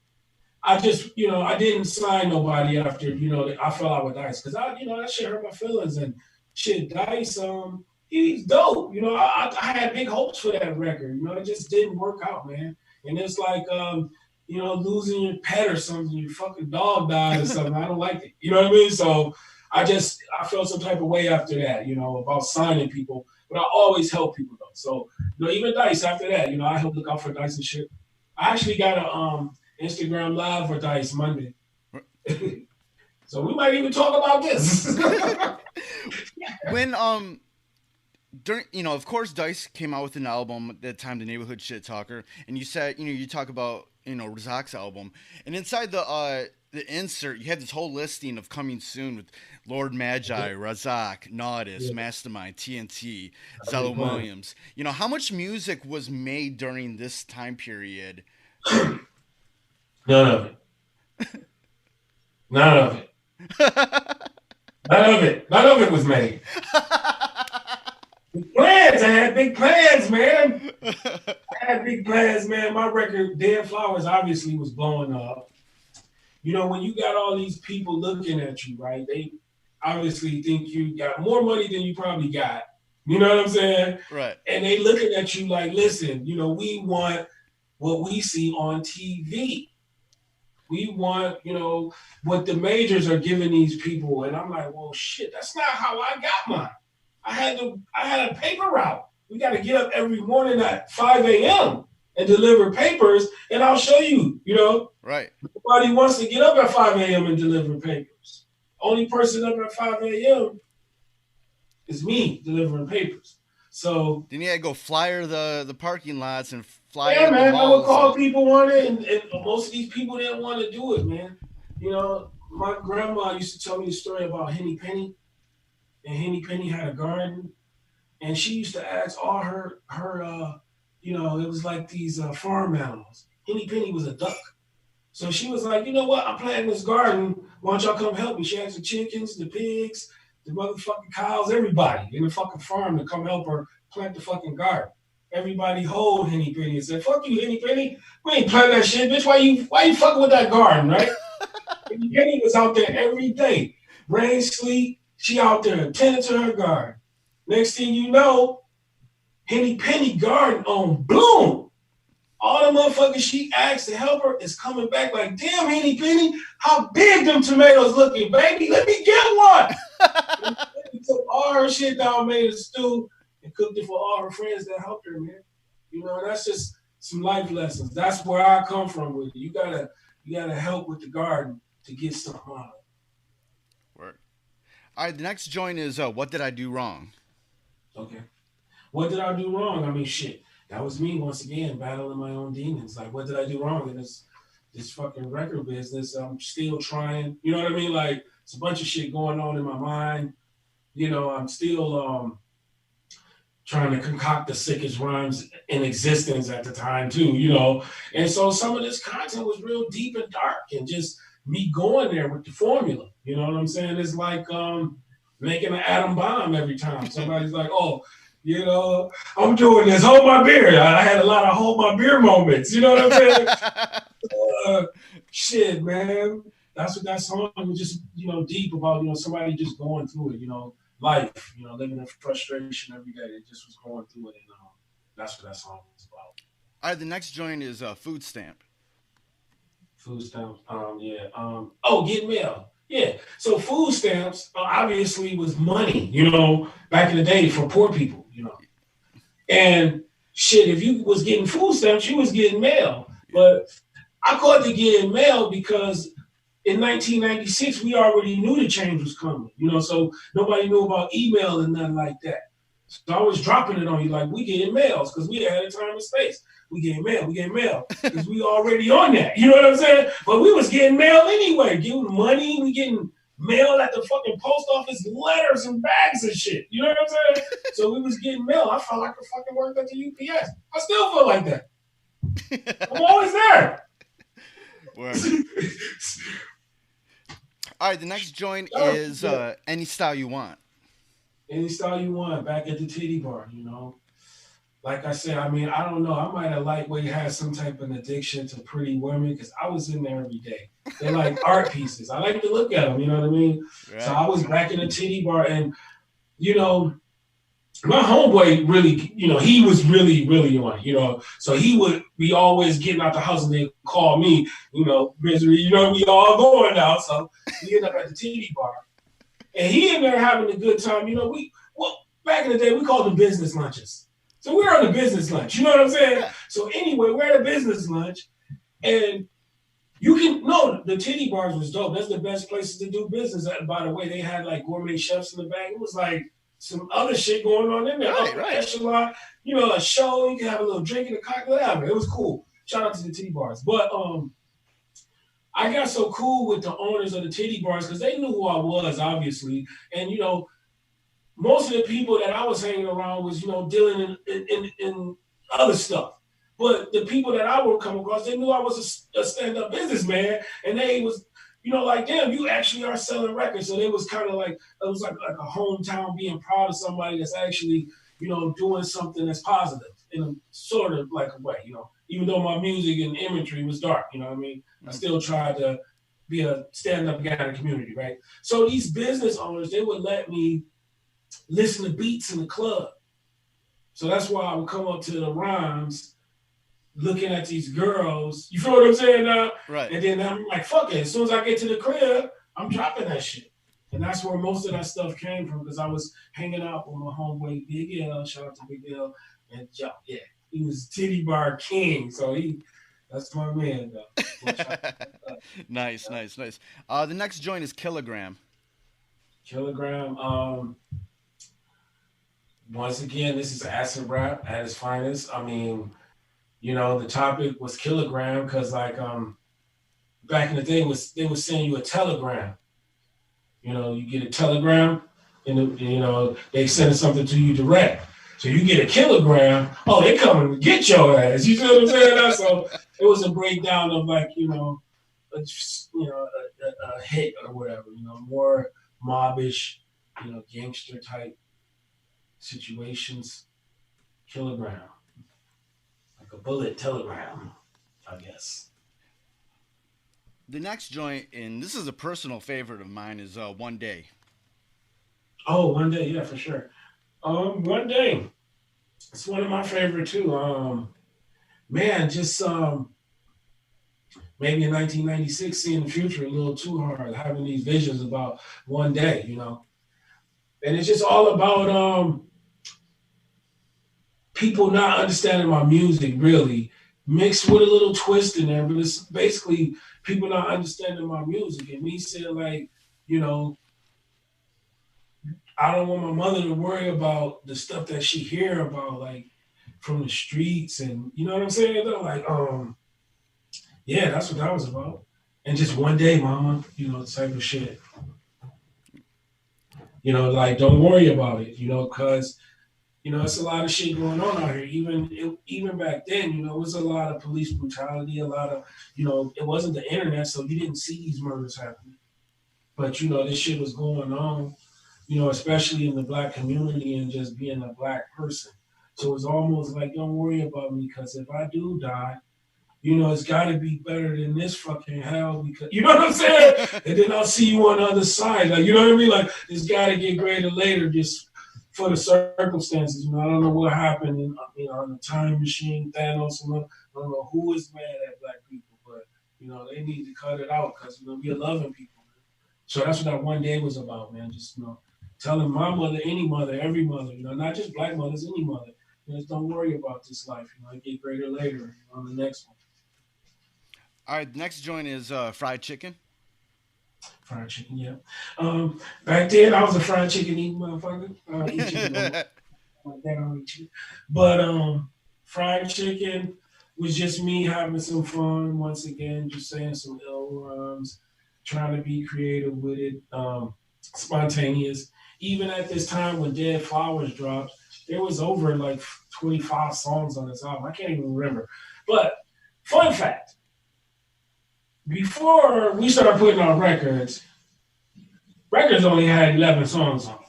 I just, I didn't sign nobody after, I fell out with Dice because that shit hurt my feelings and shit. Dice, he's dope. I had big hopes for that record. It just didn't work out, man. And it's like, losing your pet or something, your fucking dog died or something. I don't like it. You know what I mean? So I felt some type of way after that, about signing people. But I always help people though. So, even Dice after that, I help look out for Dice and shit. I actually got a Instagram live for Dice Monday. So we might even talk about this. When during of course Dice came out with an album at that time, The Neighborhood Shit Talker, and you said you talk about Razak's album, and inside the insert you had this whole listing of coming soon with Lord Maji, Razak, Naudis, Mastermind, TNT, Zelah Williams. How much music was made during this time period? None of it. None of it. None of it. None of it was made. Plans. I had big plans, man. My record, Dead Flowerz, obviously was blowing up. When you got all these people looking at you, right? They obviously think you got more money than you probably got. You know what I'm saying? Right. And they looking at you like, listen, we want what we see on TV. We want, what the majors are giving these people. And I'm like, well, shit, that's not how I got mine. I had a paper route. We got to get up every morning at 5 a.m. and deliver papers, and I'll show you, Right. Nobody wants to get up at 5 a.m. and deliver papers. Only person up at 5 a.m. is me delivering papers. So then you had to go flyer the parking lots and flyer. Yeah, man. I would call people on it, and most of these people didn't want to do it, man. My grandma used to tell me a story about Henny Penny, and Henny Penny had a garden, and she used to ask all her it was like these farm animals. Henny Penny was a duck. So she was like, you know what? I'm planting this garden. Why don't y'all come help me? She had the chickens, the pigs, the motherfucking cows, everybody in the fucking farm to come help her plant the fucking garden. Everybody hold Henny Penny and said, "Fuck you, Henny Penny. We ain't plant that shit, bitch. Why you fucking with that garden, right?" Henny Penny was out there every day. Rain, sleet, she out there tending to her garden. Next thing you know, Henny Penny garden on bloom. All the motherfuckers she asked to help her is coming back like, "Damn, Henny Penny, how big them tomatoes looking, baby? Let me get one." She took all her shit down, made a stew, and cooked it for all her friends that helped her, man. You know, that's just some life lessons. That's where I come from with it. You gotta help with the garden to get something out of it. Work. All right, the next joint is What Did I Do Wrong? Okay. What did I do wrong? I mean, shit. That was me once again battling my own demons. Like, what did I do wrong in this fucking record business? I'm still trying. You know what I mean? Like, it's a bunch of shit going on in my mind. You know, I'm still trying to concoct the sickest rhymes in existence at the time too. You know, and so some of this content was real deep and dark, and just me going there with the formula. You know what I'm saying? It's like making an atom bomb every time. Somebody's like, "Oh, you know, I'm doing this. Hold my beer." I had a lot of hold my beer moments. You know what I'm saying? Shit, man. That's what that song was, just, you know, deep about, you know, somebody just going through it, you know, life, you know, living in frustration every day. It just was going through it. And that's what that song was about. All right, the next joint is Food Stamp. Food stamps. Get mail. Yeah. So food stamps obviously was money, you know, back in the day for poor people, you know. And shit, if you was getting food stamps, you was getting mail. But I called it getting mail because in 1996, we already knew the change was coming, you know, so nobody knew about email and nothing like that. So I was dropping it on you like, we getting mails because we had a time and space. We getting mail because we already on that. You know what I'm saying? But we was getting mail anyway, getting money. We getting mail at the fucking post office, letters and bags and shit. You know what I'm saying? So we was getting mail. I felt like I fucking worked at the UPS. I still feel like that. I'm always there. Word. All right, the next joint is Any Style You Want. Any Style You Want, back at the titty bar, you know. Like I said, I mean, I don't know. I might have lightweight had some type of addiction to pretty women because I was in there every day. They're like art pieces. I like to look at them, you know what I mean? Right. So I was back in the titty bar, and, you know, my homeboy really, you know, he was really, really on it, you know. So he would be always getting out the house and then call me, you know, misery, you know, we all going now. So we end up at the titty bar. And he in there having a good time. You know, back in the day, we called them business lunches. So we're on the business lunch, you know what I'm saying? So anyway, we're at a business lunch, and the titty bars was dope. That's the best places to do business. By the way, they had like gourmet chefs in the back. It was like some other shit going on in there. Right. Echelon, you know, a show, you can have a little drink and a cocktail. Whatever. It was cool. Shout out to the titty bars. But I got so cool with the owners of the titty bars because they knew who I was, obviously. And, you know, most of the people that I was hanging around was, you know, dealing in other stuff. But the people that I would come across, they knew I was a stand-up businessman. And they was, you know, like, damn, you actually are selling records. So it was kind of like, it was like a hometown being proud of somebody that's actually, you know, doing something that's positive in a sort of like a way, you know. Even though my music and imagery was dark, you know what I mean? I still tried to be a stand-up guy in the community, right? So these business owners, they would let me listen to beats in the club. So that's why I would come up to the rhymes looking at these girls. You feel what I'm saying now? Right. And then I'm like, fuck it. As soon as I get to the crib, I'm dropping that shit. And that's where most of that stuff came from because I was hanging out with my homeboy Big L. Shout out to Big L. And yeah, he was titty bar king. So that's my man, though. Nice. The next joint is Kilogram. Once again, this is acid rap at its finest. I mean, you know, the topic was kilogram because, like, back in the day, they was sending you a telegram. You know, you get a telegram, and you know they send something to you direct. So you get a kilogram. Oh, they coming to get your ass. You see what I'm saying? So it was a breakdown of, like, you know, a hit or whatever. You know, more mobbish gangster type situations. Kilogram, like a bullet telegram, I guess. The next joint, and this is a personal favorite of mine, is One Day. Oh, One Day, yeah, for sure. One Day, it's one of my favorite too. Man, just maybe in 1996, seeing the future a little too hard, having these visions about one day, and it's just all about people not understanding my music really, mixed with a little twist in there, but it's basically people not understanding my music and me saying like, I don't want my mother to worry about the stuff that she hear about like from the streets and you know what I'm saying? They're like, yeah, that's what that was about. And just one day, mama, type of shit. Like don't worry about it, because it's a lot of shit going on out here. Even back then, it was a lot of police brutality, a lot of, it wasn't the internet, so you didn't see these murders happening. But, this shit was going on, especially in the Black community and just being a Black person. So it's almost like, don't worry about me, because if I do die, it's got to be better than this fucking hell, because, you know what I'm saying? And then I'll see you on the other side. Like, you know what I mean? Like, it's got to get greater later, just for the circumstances. I don't know what happened on the time machine, Thanos, I don't know who is mad at Black people, but, they need to cut it out because, we're loving people. Man. So that's what that One Day was about, man. Just, telling my mother, any mother, every mother, not just Black mothers, any mother, just don't worry about this life. It get greater later on the next one. All right, the next joint is Fried Chicken. Fried chicken, yeah. Back then, I was a fried chicken eating motherfucker. I don't eat chicken like that. I don't eat chicken. But fried chicken was just me having some fun. Once again, just saying some ill rhymes, trying to be creative with it, spontaneous. Even at this time when Dead Flowerz dropped, there was over like 25 songs on this album. I can't even remember. But fun fact. Before we started putting out records only had 11 songs on them.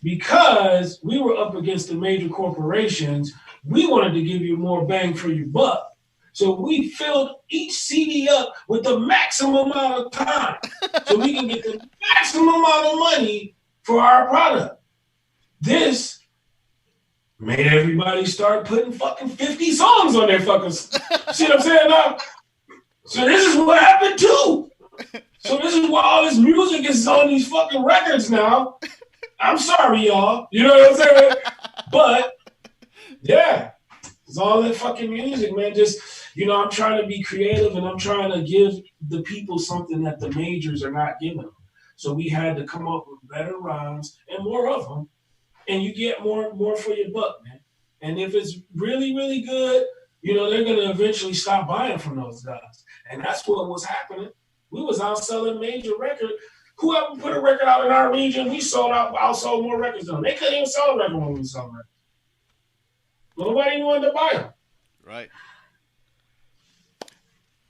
Because we were up against the major corporations, we wanted to give you more bang for your buck. So we filled each CD up with the maximum amount of time so we can get the maximum amount of money for our product. This made everybody start putting fucking 50 songs on their fucking... See what I'm saying now? So this is what happened too. So this is why all this music is on these fucking records now. I'm sorry, y'all. You know what I'm saying? But yeah, it's all that fucking music, man. Just, I'm trying to be creative and I'm trying to give the people something that the majors are not giving them. So we had to come up with better rhymes and more of them. And you get more for your buck, man. And if it's really, really good, they're going to eventually stop buying from those guys. And that's what was happening. We was outselling major records. Whoever put a record out in our region, we outsold more records than them. They couldn't even sell a record when we sold records. Nobody even wanted to buy them. Right.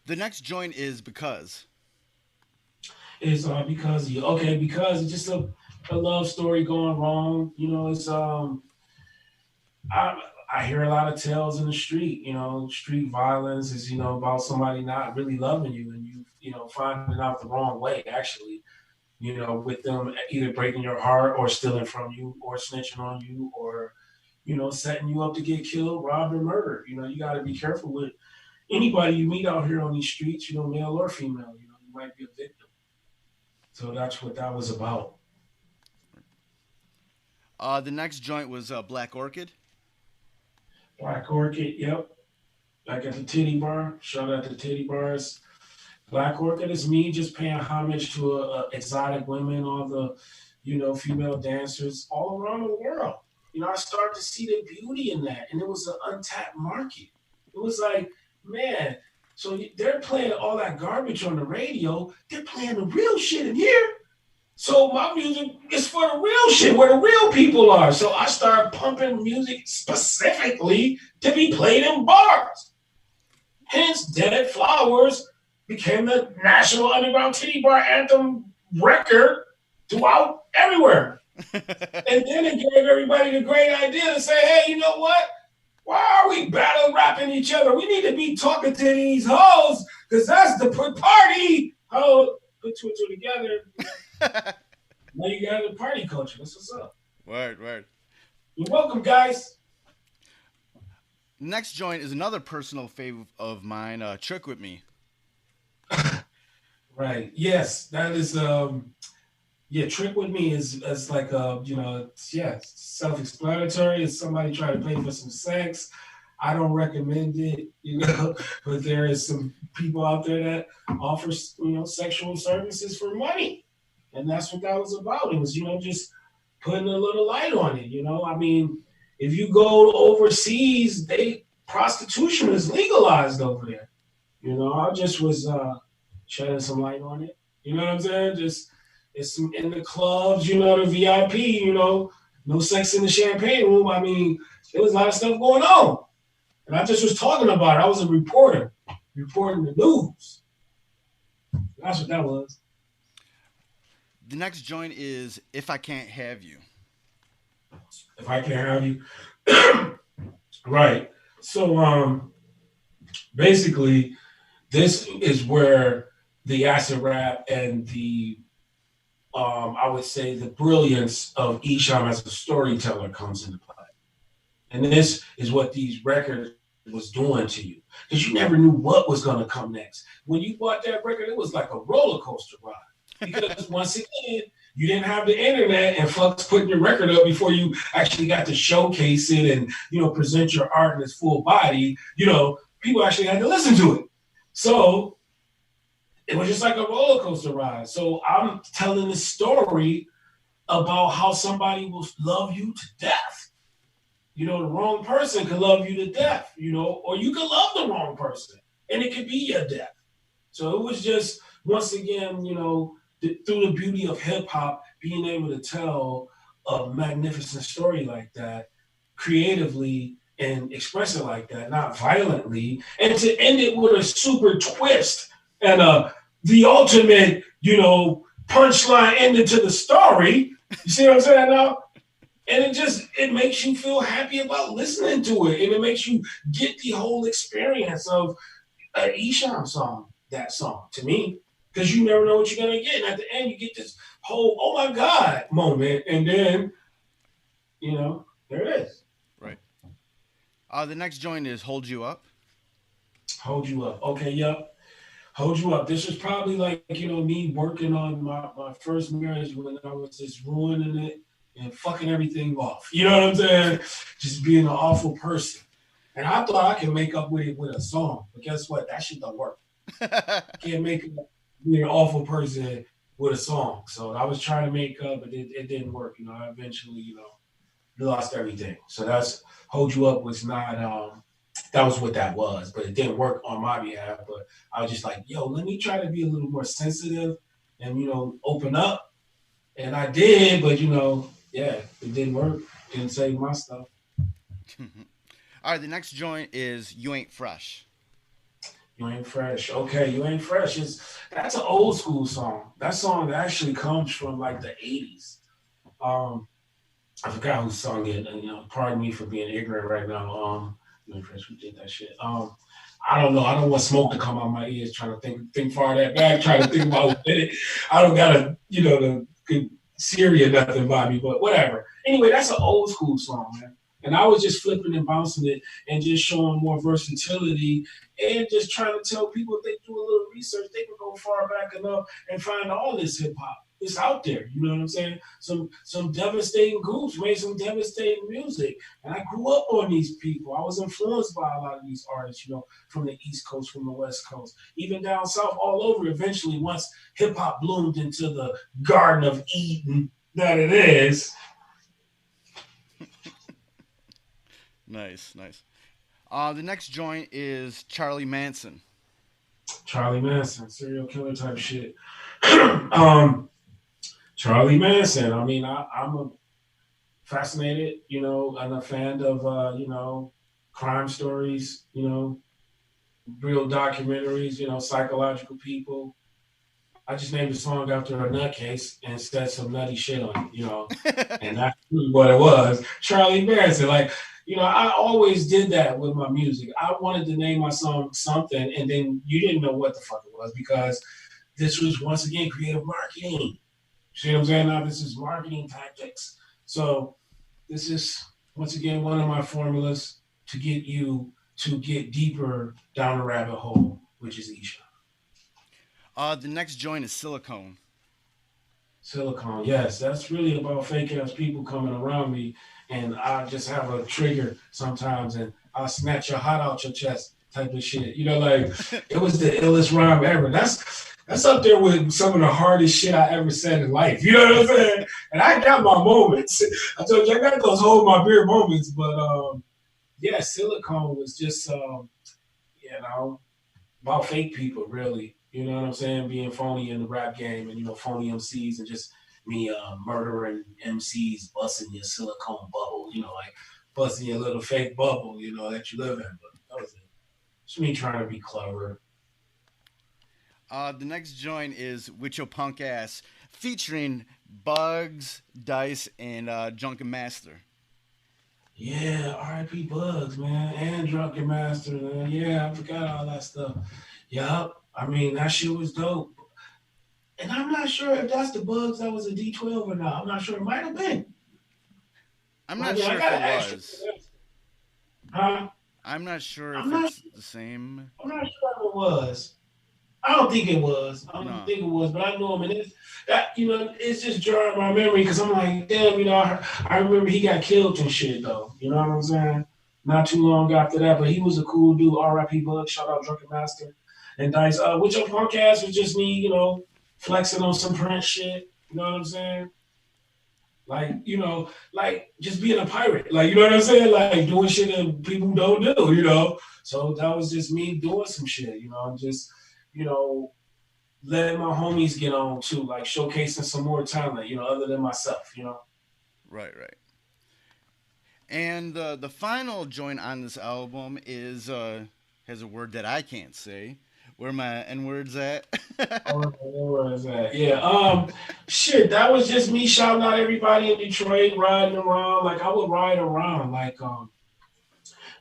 The next joint is Because. It's because of you. Okay, because it's just a love story going wrong. It's I hear a lot of tales in the street, street violence is, about somebody not really loving you and you finding out the wrong way, actually, with them either breaking your heart or stealing from you or snitching on you or, setting you up to get killed, robbed, or murdered. You got to be careful with anybody you meet out here on these streets, male or female, you might be a victim. So that's what that was about. The next joint was Black Orchid. Black Orchid, yep. Back at the Titty Bar. Shout out to Titty Bars. Black Orchid is me just paying homage to exotic women, all the, female dancers all around the world. I started to see the beauty in that, and it was an untapped market. It was like, man, so they're playing all that garbage on the radio. They're playing the real shit in here. So my music is for the real shit, where the real people are. So I started pumping music specifically to be played in bars. Hence, Dead Flowerz became the national underground titty bar anthem record throughout everywhere. And then it gave everybody the great idea to say, hey, you know what? Why are we battle rapping each other? We need to be talking to these hoes because that's the party. Oh, put two and two together. Now you got the party culture. That's what's up. Word. You're welcome, guys. Next joint is another personal favorite of mine, Trick With Me. Right. Yes, that is Trick With Me is like self-explanatory. It's somebody trying to pay for some sex. I don't recommend it, but there is some people out there that offer, sexual services for money. And that's what that was about. It was, just putting a little light on it, I mean, if you go overseas, prostitution is legalized over there. I just was shedding some light on it. You know what I'm saying? Just it's some in the clubs, the VIP, no sex in the champagne room. I mean, there was a lot of stuff going on. And I just was talking about it. I was a reporter, reporting the news. That's what that was. The next joint is If I Can't Have You. If I Can't Have You. Right. So basically, this is where the acid rap and the I would say the brilliance of Esham as a storyteller comes into play. And this is what these records was doing to you. Because you never knew what was going to come next. When you bought that record, it was like a roller coaster ride. Because once again, you didn't have the internet and fucks putting your record up before you actually got to showcase it and, present your art in its full body. People actually had to listen to it. So it was just like a roller coaster ride. So I'm telling the story about how somebody will love you to death. The wrong person can love you to death, or you can love the wrong person and it could be your death. So it was just, once again, through the beauty of hip hop, being able to tell a magnificent story like that creatively and express it like that, not violently, and to end it with a super twist and the ultimate, punchline ending to the story. You see what I'm saying now? And it makes you feel happy about listening to it. And it makes you get the whole experience of an Esham song, that song, to me. Because you never know what you're going to get. And at the end, you get this whole, oh my God moment. And then, there it is. Right. The next joint is Hold You Up. Hold You Up. Okay, yep. Hold You Up. This was probably like, me working on my first marriage when I was just ruining it and fucking everything off. You know what I'm saying? Just being an awful person. And I thought I could make up with it with a song. But guess what? That shit don't work. Can't make it be an awful person with a song. So I was trying to make up, but it didn't work. I eventually, lost everything. So that's Hold You Up was not, that was what that was, but it didn't work on my behalf. But I was just like, let me try to be a little more sensitive and, open up. And I did, but, it didn't work. Didn't save my stuff. All right, the next joint is You Ain't Fresh. You Ain't Fresh. Okay, You Ain't Fresh. That's an old school song. That song actually comes from like the 80s. I forgot who sung it. And, pardon me for being ignorant right now. You Ain't Fresh, who did that shit? I don't know. I don't want smoke to come out my ears trying to think far that back, trying to think about who did it. I don't got the good Siri or nothing by me, but whatever. Anyway, that's an old school song, man. And I was just flipping and bouncing it and just showing more versatility and just trying to tell people if they do a little research, they can go far back enough and find all this hip hop. It's out there, you know what I'm saying? Some devastating groups made some devastating music. And I grew up on these people. I was influenced by a lot of these artists, from the East Coast, from the West Coast, even down South, all over. Eventually, once hip hop bloomed into the Garden of Eden that it is. Nice. The next joint is Charlie Manson. Charlie Manson, serial killer type shit. Charlie Manson. I mean, I'm fascinated, I'm a fan of, crime stories, real documentaries, psychological people. I just named the song after a nutcase and said some nutty shit on it, and that's really what it was. Charlie Manson. Like, I always did that with my music. I wanted to name my song something, and then you didn't know what the fuck it was because this was, once again, creative marketing. See what I'm saying? Now this is marketing tactics. So this is, once again, one of my formulas to get you to get deeper down the rabbit hole, which is Esham. The next joint is Silicone. Silicone, yes. That's really about fake ass people coming around me, and I just have a trigger sometimes, and I'll snatch your heart out your chest type of shit. Like, it was the illest rhyme ever. That's up there with some of the hardest shit I ever said in life. You know what I'm saying? And I got my moments. I told you I got those hold my beer moments, but yeah, Silicone was just about fake people, really. You know what I'm saying? Being phony in the rap game, and phony MCs, and just me murdering MCs, busting your silicone bubble, like busting your little fake bubble, that you live in. But that was it. It's me trying to be clever. The next joint is With Your Punk Ass, featuring Bugz, Dice, and Drunken Master. Yeah, R.I.P. Bugz, man, and Drunken Master, man. Yeah, I forgot all that stuff. Yup. I mean, that shit was dope. And I'm not sure if that's the Bugz that was a D12 or not. I'm not sure. It might have been. I'm not sure if it was. Huh? I'm not sure if it's the same. I'm not sure if it was. I don't think it was. I don't think it was, but I know him, and it's just jarring my memory because I'm like, damn, I remember he got killed and shit though. You know what I'm saying? Not too long after that, but he was a cool dude. R.I.P. Bugz. Shout out Drunken Master and Dice. With Your Punk Ass was just me, flexing on some Prince shit. You know what I'm saying? Like, like just being a pirate. Like, you know what I'm saying? Like doing shit that people don't do. So that was just me doing some shit. Just letting my homies get on too, like showcasing some more talent, other than myself, Right. And the final joint on this album is has a word that I can't say. Where my N-words at? Where is that? Yeah. Shit, that was just me shouting out everybody in Detroit, riding around. Like, I would ride around. Like,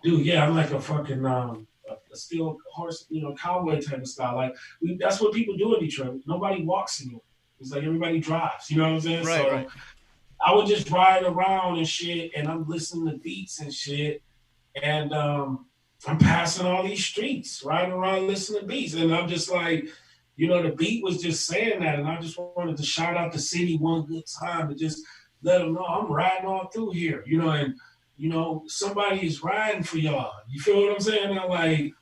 dude, yeah, I'm like a fucking a steel horse, cowboy type of style. Like, that's what people do in Detroit. Nobody walks anywhere. It's like everybody drives. You know what I'm saying? Right. I would just ride around and shit, and I'm listening to beats and shit, and I'm passing all these streets, riding around listening to beats. And I'm just like, the beat was just saying that. And I just wanted to shout out the city one good time to just let them know I'm riding all through here, and, somebody is riding for y'all. You feel what I'm saying? And like,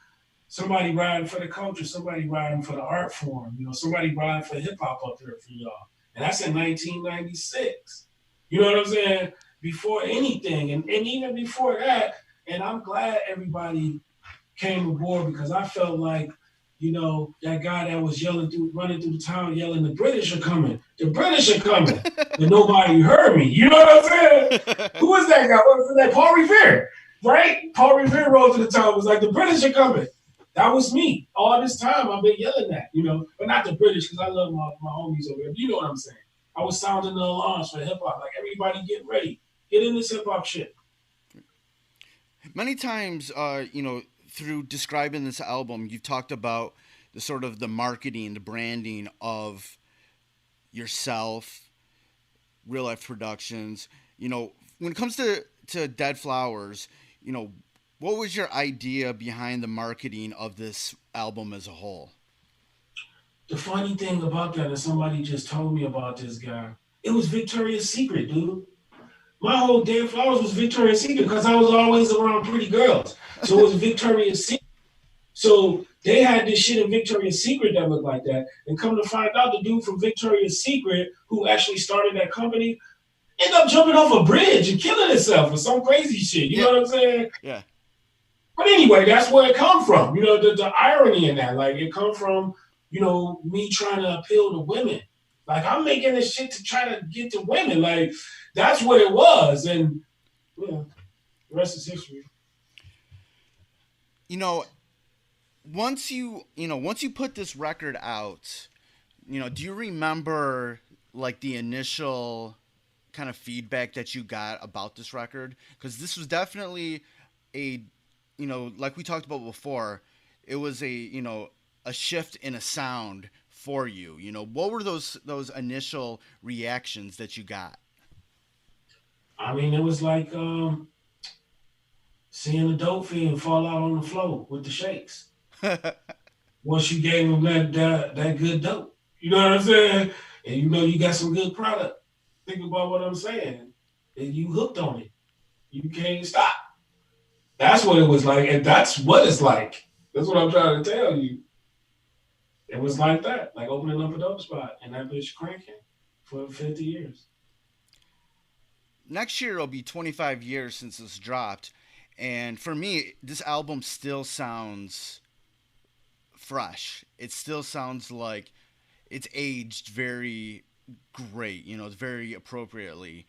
somebody riding for the culture, somebody riding for the art form, somebody riding for hip hop up there for y'all. And that's in 1996. You know what I'm saying? Before anything. And even before that, and I'm glad everybody came aboard because I felt like, that guy that was running through the town yelling, the British are coming. The British are coming. And nobody heard me. You know what I'm saying? Who was that guy? What was that? Paul Revere, right? Paul Revere rode to the town, was like, the British are coming. That was me. All this time I've been yelling that, but not the British because I love my homies over there. You know what I'm saying? I was sounding the alarms for hip hop. Like, everybody get ready. Get in this hip hop shit. Many times, through describing this album, you've talked about the sort of the marketing, the branding of yourself, Real Life Productions. When it comes to Dead Flowerz, what was your idea behind the marketing of this album as a whole? The funny thing about that is somebody just told me about this guy. It was Victoria's Secret, dude. My whole Dead Flowerz was Victoria's Secret because I was always around pretty girls. So it was Victoria's Secret. So they had this shit in Victoria's Secret that looked like that. And come to find out, the dude from Victoria's Secret who actually started that company ended up jumping off a bridge and killing himself or some crazy shit. You know what I'm saying? Yeah. But anyway, that's where it come from. The irony in that. Like, it come from, me trying to appeal to women. Like, I'm making this shit to try to get to women. Like, that's what it was. And, the rest is history. Once you put this record out, do you remember like the initial kind of feedback that you got about this record? Because this was definitely a, like we talked about before, it was a shift in a sound for you. What were those initial reactions that you got? I mean, it was like seeing a dope fiend fall out on the floor with the shakes. Once you gave him that good dope, you know what I'm saying? And you got some good product. Think about what I'm saying. And you hooked on it. You can't stop. That's what it was like, and that's what it's like. That's what I'm trying to tell you. It was like that, like opening up a dope spot, and that bitch cranking for 50 years. Next year it'll be 25 years since this dropped, and for me, this album still sounds fresh. It still sounds like it's aged very great, it's very appropriately.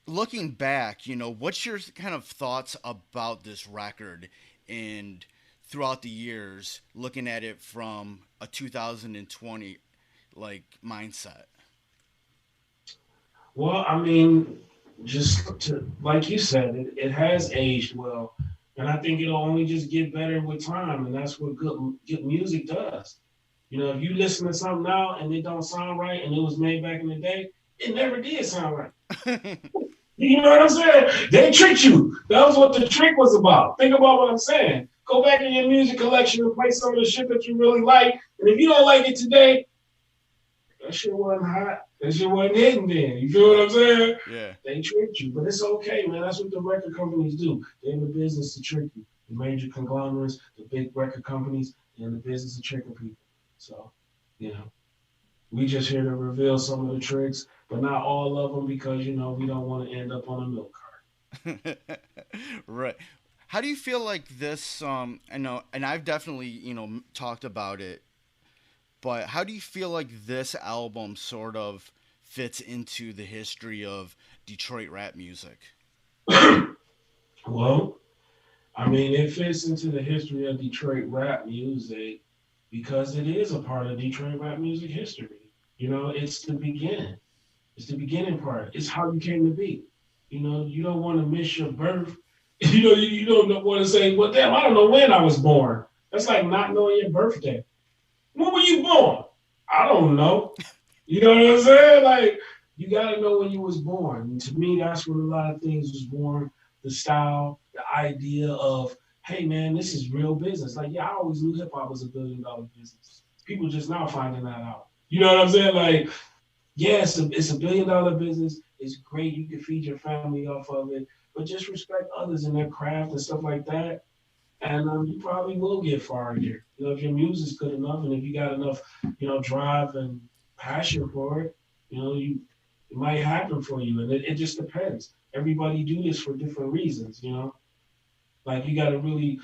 Looking back, what's your kind of thoughts about this record and throughout the years, looking at it from a 2020 like mindset? Well, I mean, like you said, it has aged well, and I think it'll only just get better with time, and that's what good music does. If you listen to something now and it don't sound right, and it was made back in the day, it never did sound right. You know what I'm saying? They tricked you. That was what the trick was about. Think about what I'm saying. Go back in your music collection and play some of the shit that you really like, and if you don't like it today, that shit wasn't hot. That shit wasn't hitting then. You feel what I'm saying? Yeah. They tricked you, but it's okay, man. That's what the record companies do. They're in the business to trick you. The major conglomerates, the big record companies, they're in the business of tricking people. So, we just here to reveal some of the tricks, but not all of them because, we don't want to end up on a milk cart. Right. How do you feel like this, I know, and I've definitely, talked about it, but how do you feel like this album sort of fits into the history of Detroit rap music? Well, I mean, it fits into the history of Detroit rap music because it is a part of Detroit rap music history. It's the beginning. It's the beginning part. It's how you came to be. You don't want to miss your birth. You don't want to say, well, damn, I don't know when I was born. That's like not knowing your birthday. When were you born? I don't know. You know what I'm saying? Like, you got to know when you was born. And to me, that's when a lot of things was born. The style, the idea of, hey, man, this is real business. Like, yeah, I always knew hip-hop was $1 billion business. People just now finding that out. You know what I'm saying? Like, yeah, it's $1 billion business. It's great. You can feed your family off of it. But just respect others in their craft and stuff like that. And you probably will get far here. If your music's good enough and if you got enough, drive and passion for it, it might happen for you. And it just depends. Everybody do this for different reasons, Like you got to really,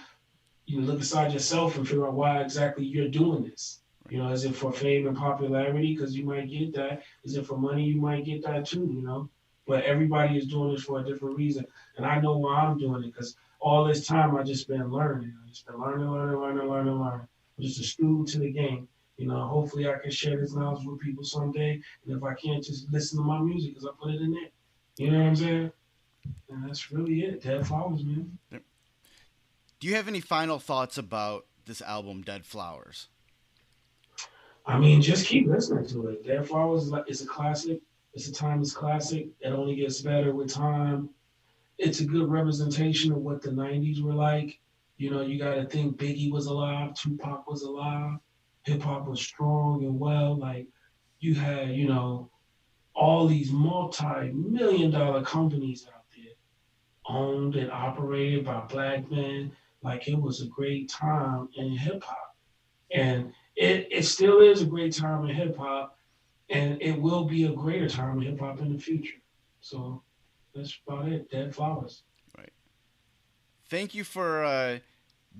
look inside yourself and figure out why exactly you're doing this. Is it for fame and popularity? Because you might get that. Is it for money? You might get that too, But everybody is doing this for a different reason. And I know why I'm doing it because all this time I just been learning. I just been learning. I'm just a student to the game. Hopefully I can share this knowledge with people someday. And if I can't, just listen to my music because I put it in there. You know what I'm saying? And that's really it. Dead Flowerz, man. Do you have any final thoughts about this album, Dead Flowerz? I mean, just keep listening to it. Dead Flowerz is a classic. It's a timeless classic. It only gets better with time. It's a good representation of what the 90s were like. You got to think Biggie was alive, Tupac was alive, hip-hop was strong and well. Like, you had, all these multi-million-dollar companies out there, owned and operated by black men. Like, it was a great time in hip-hop. And it still is a great time in hip-hop, and it will be a greater time in hip-hop in the future. So that's about it. Dead Flowerz. Right. Thank you for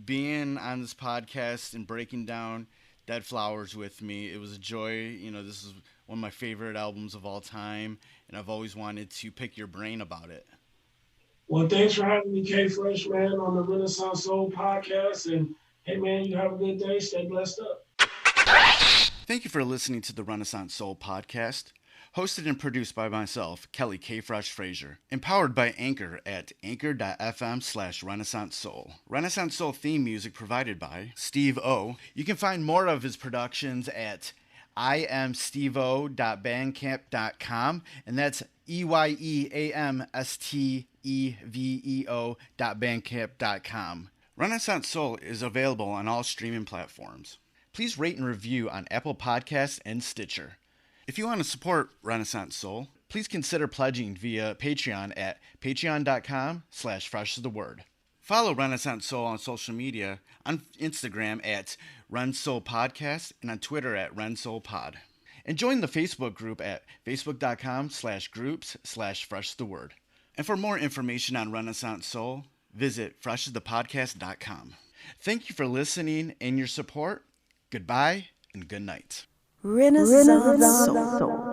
being on this podcast and breaking down Dead Flowerz with me. It was a joy. This is one of my favorite albums of all time, and I've always wanted to pick your brain about it. Well, thanks for having me, K-Fresh, man, on the Renaissance Soul podcast. And, hey, man, you have a good day. Stay blessed up. Thank you for listening to the Renaissance Soul podcast, hosted and produced by myself, Kelly K. Fresh Frazier, empowered by Anchor at anchor.fm/Renaissance Soul. Renaissance Soul theme music provided by Steve O. You can find more of his productions at iamsteveo.bandcamp.com, and that's EYEAMSTEVEO.bandcamp.com. Renaissance Soul is available on all streaming platforms. Please rate and review on Apple Podcasts and Stitcher. If you want to support Renaissance Soul, please consider pledging via Patreon at patreon.com/freshastheword. Follow Renaissance Soul on social media on Instagram at RenSoul Podcast and on Twitter at RenSoulPod. And join the Facebook group at facebook.com/groups/freshastheword. And for more information on Renaissance Soul, visit freshasthepodcast.com. Thank you for listening and your support. Goodbye and good night. Renaissance Soul.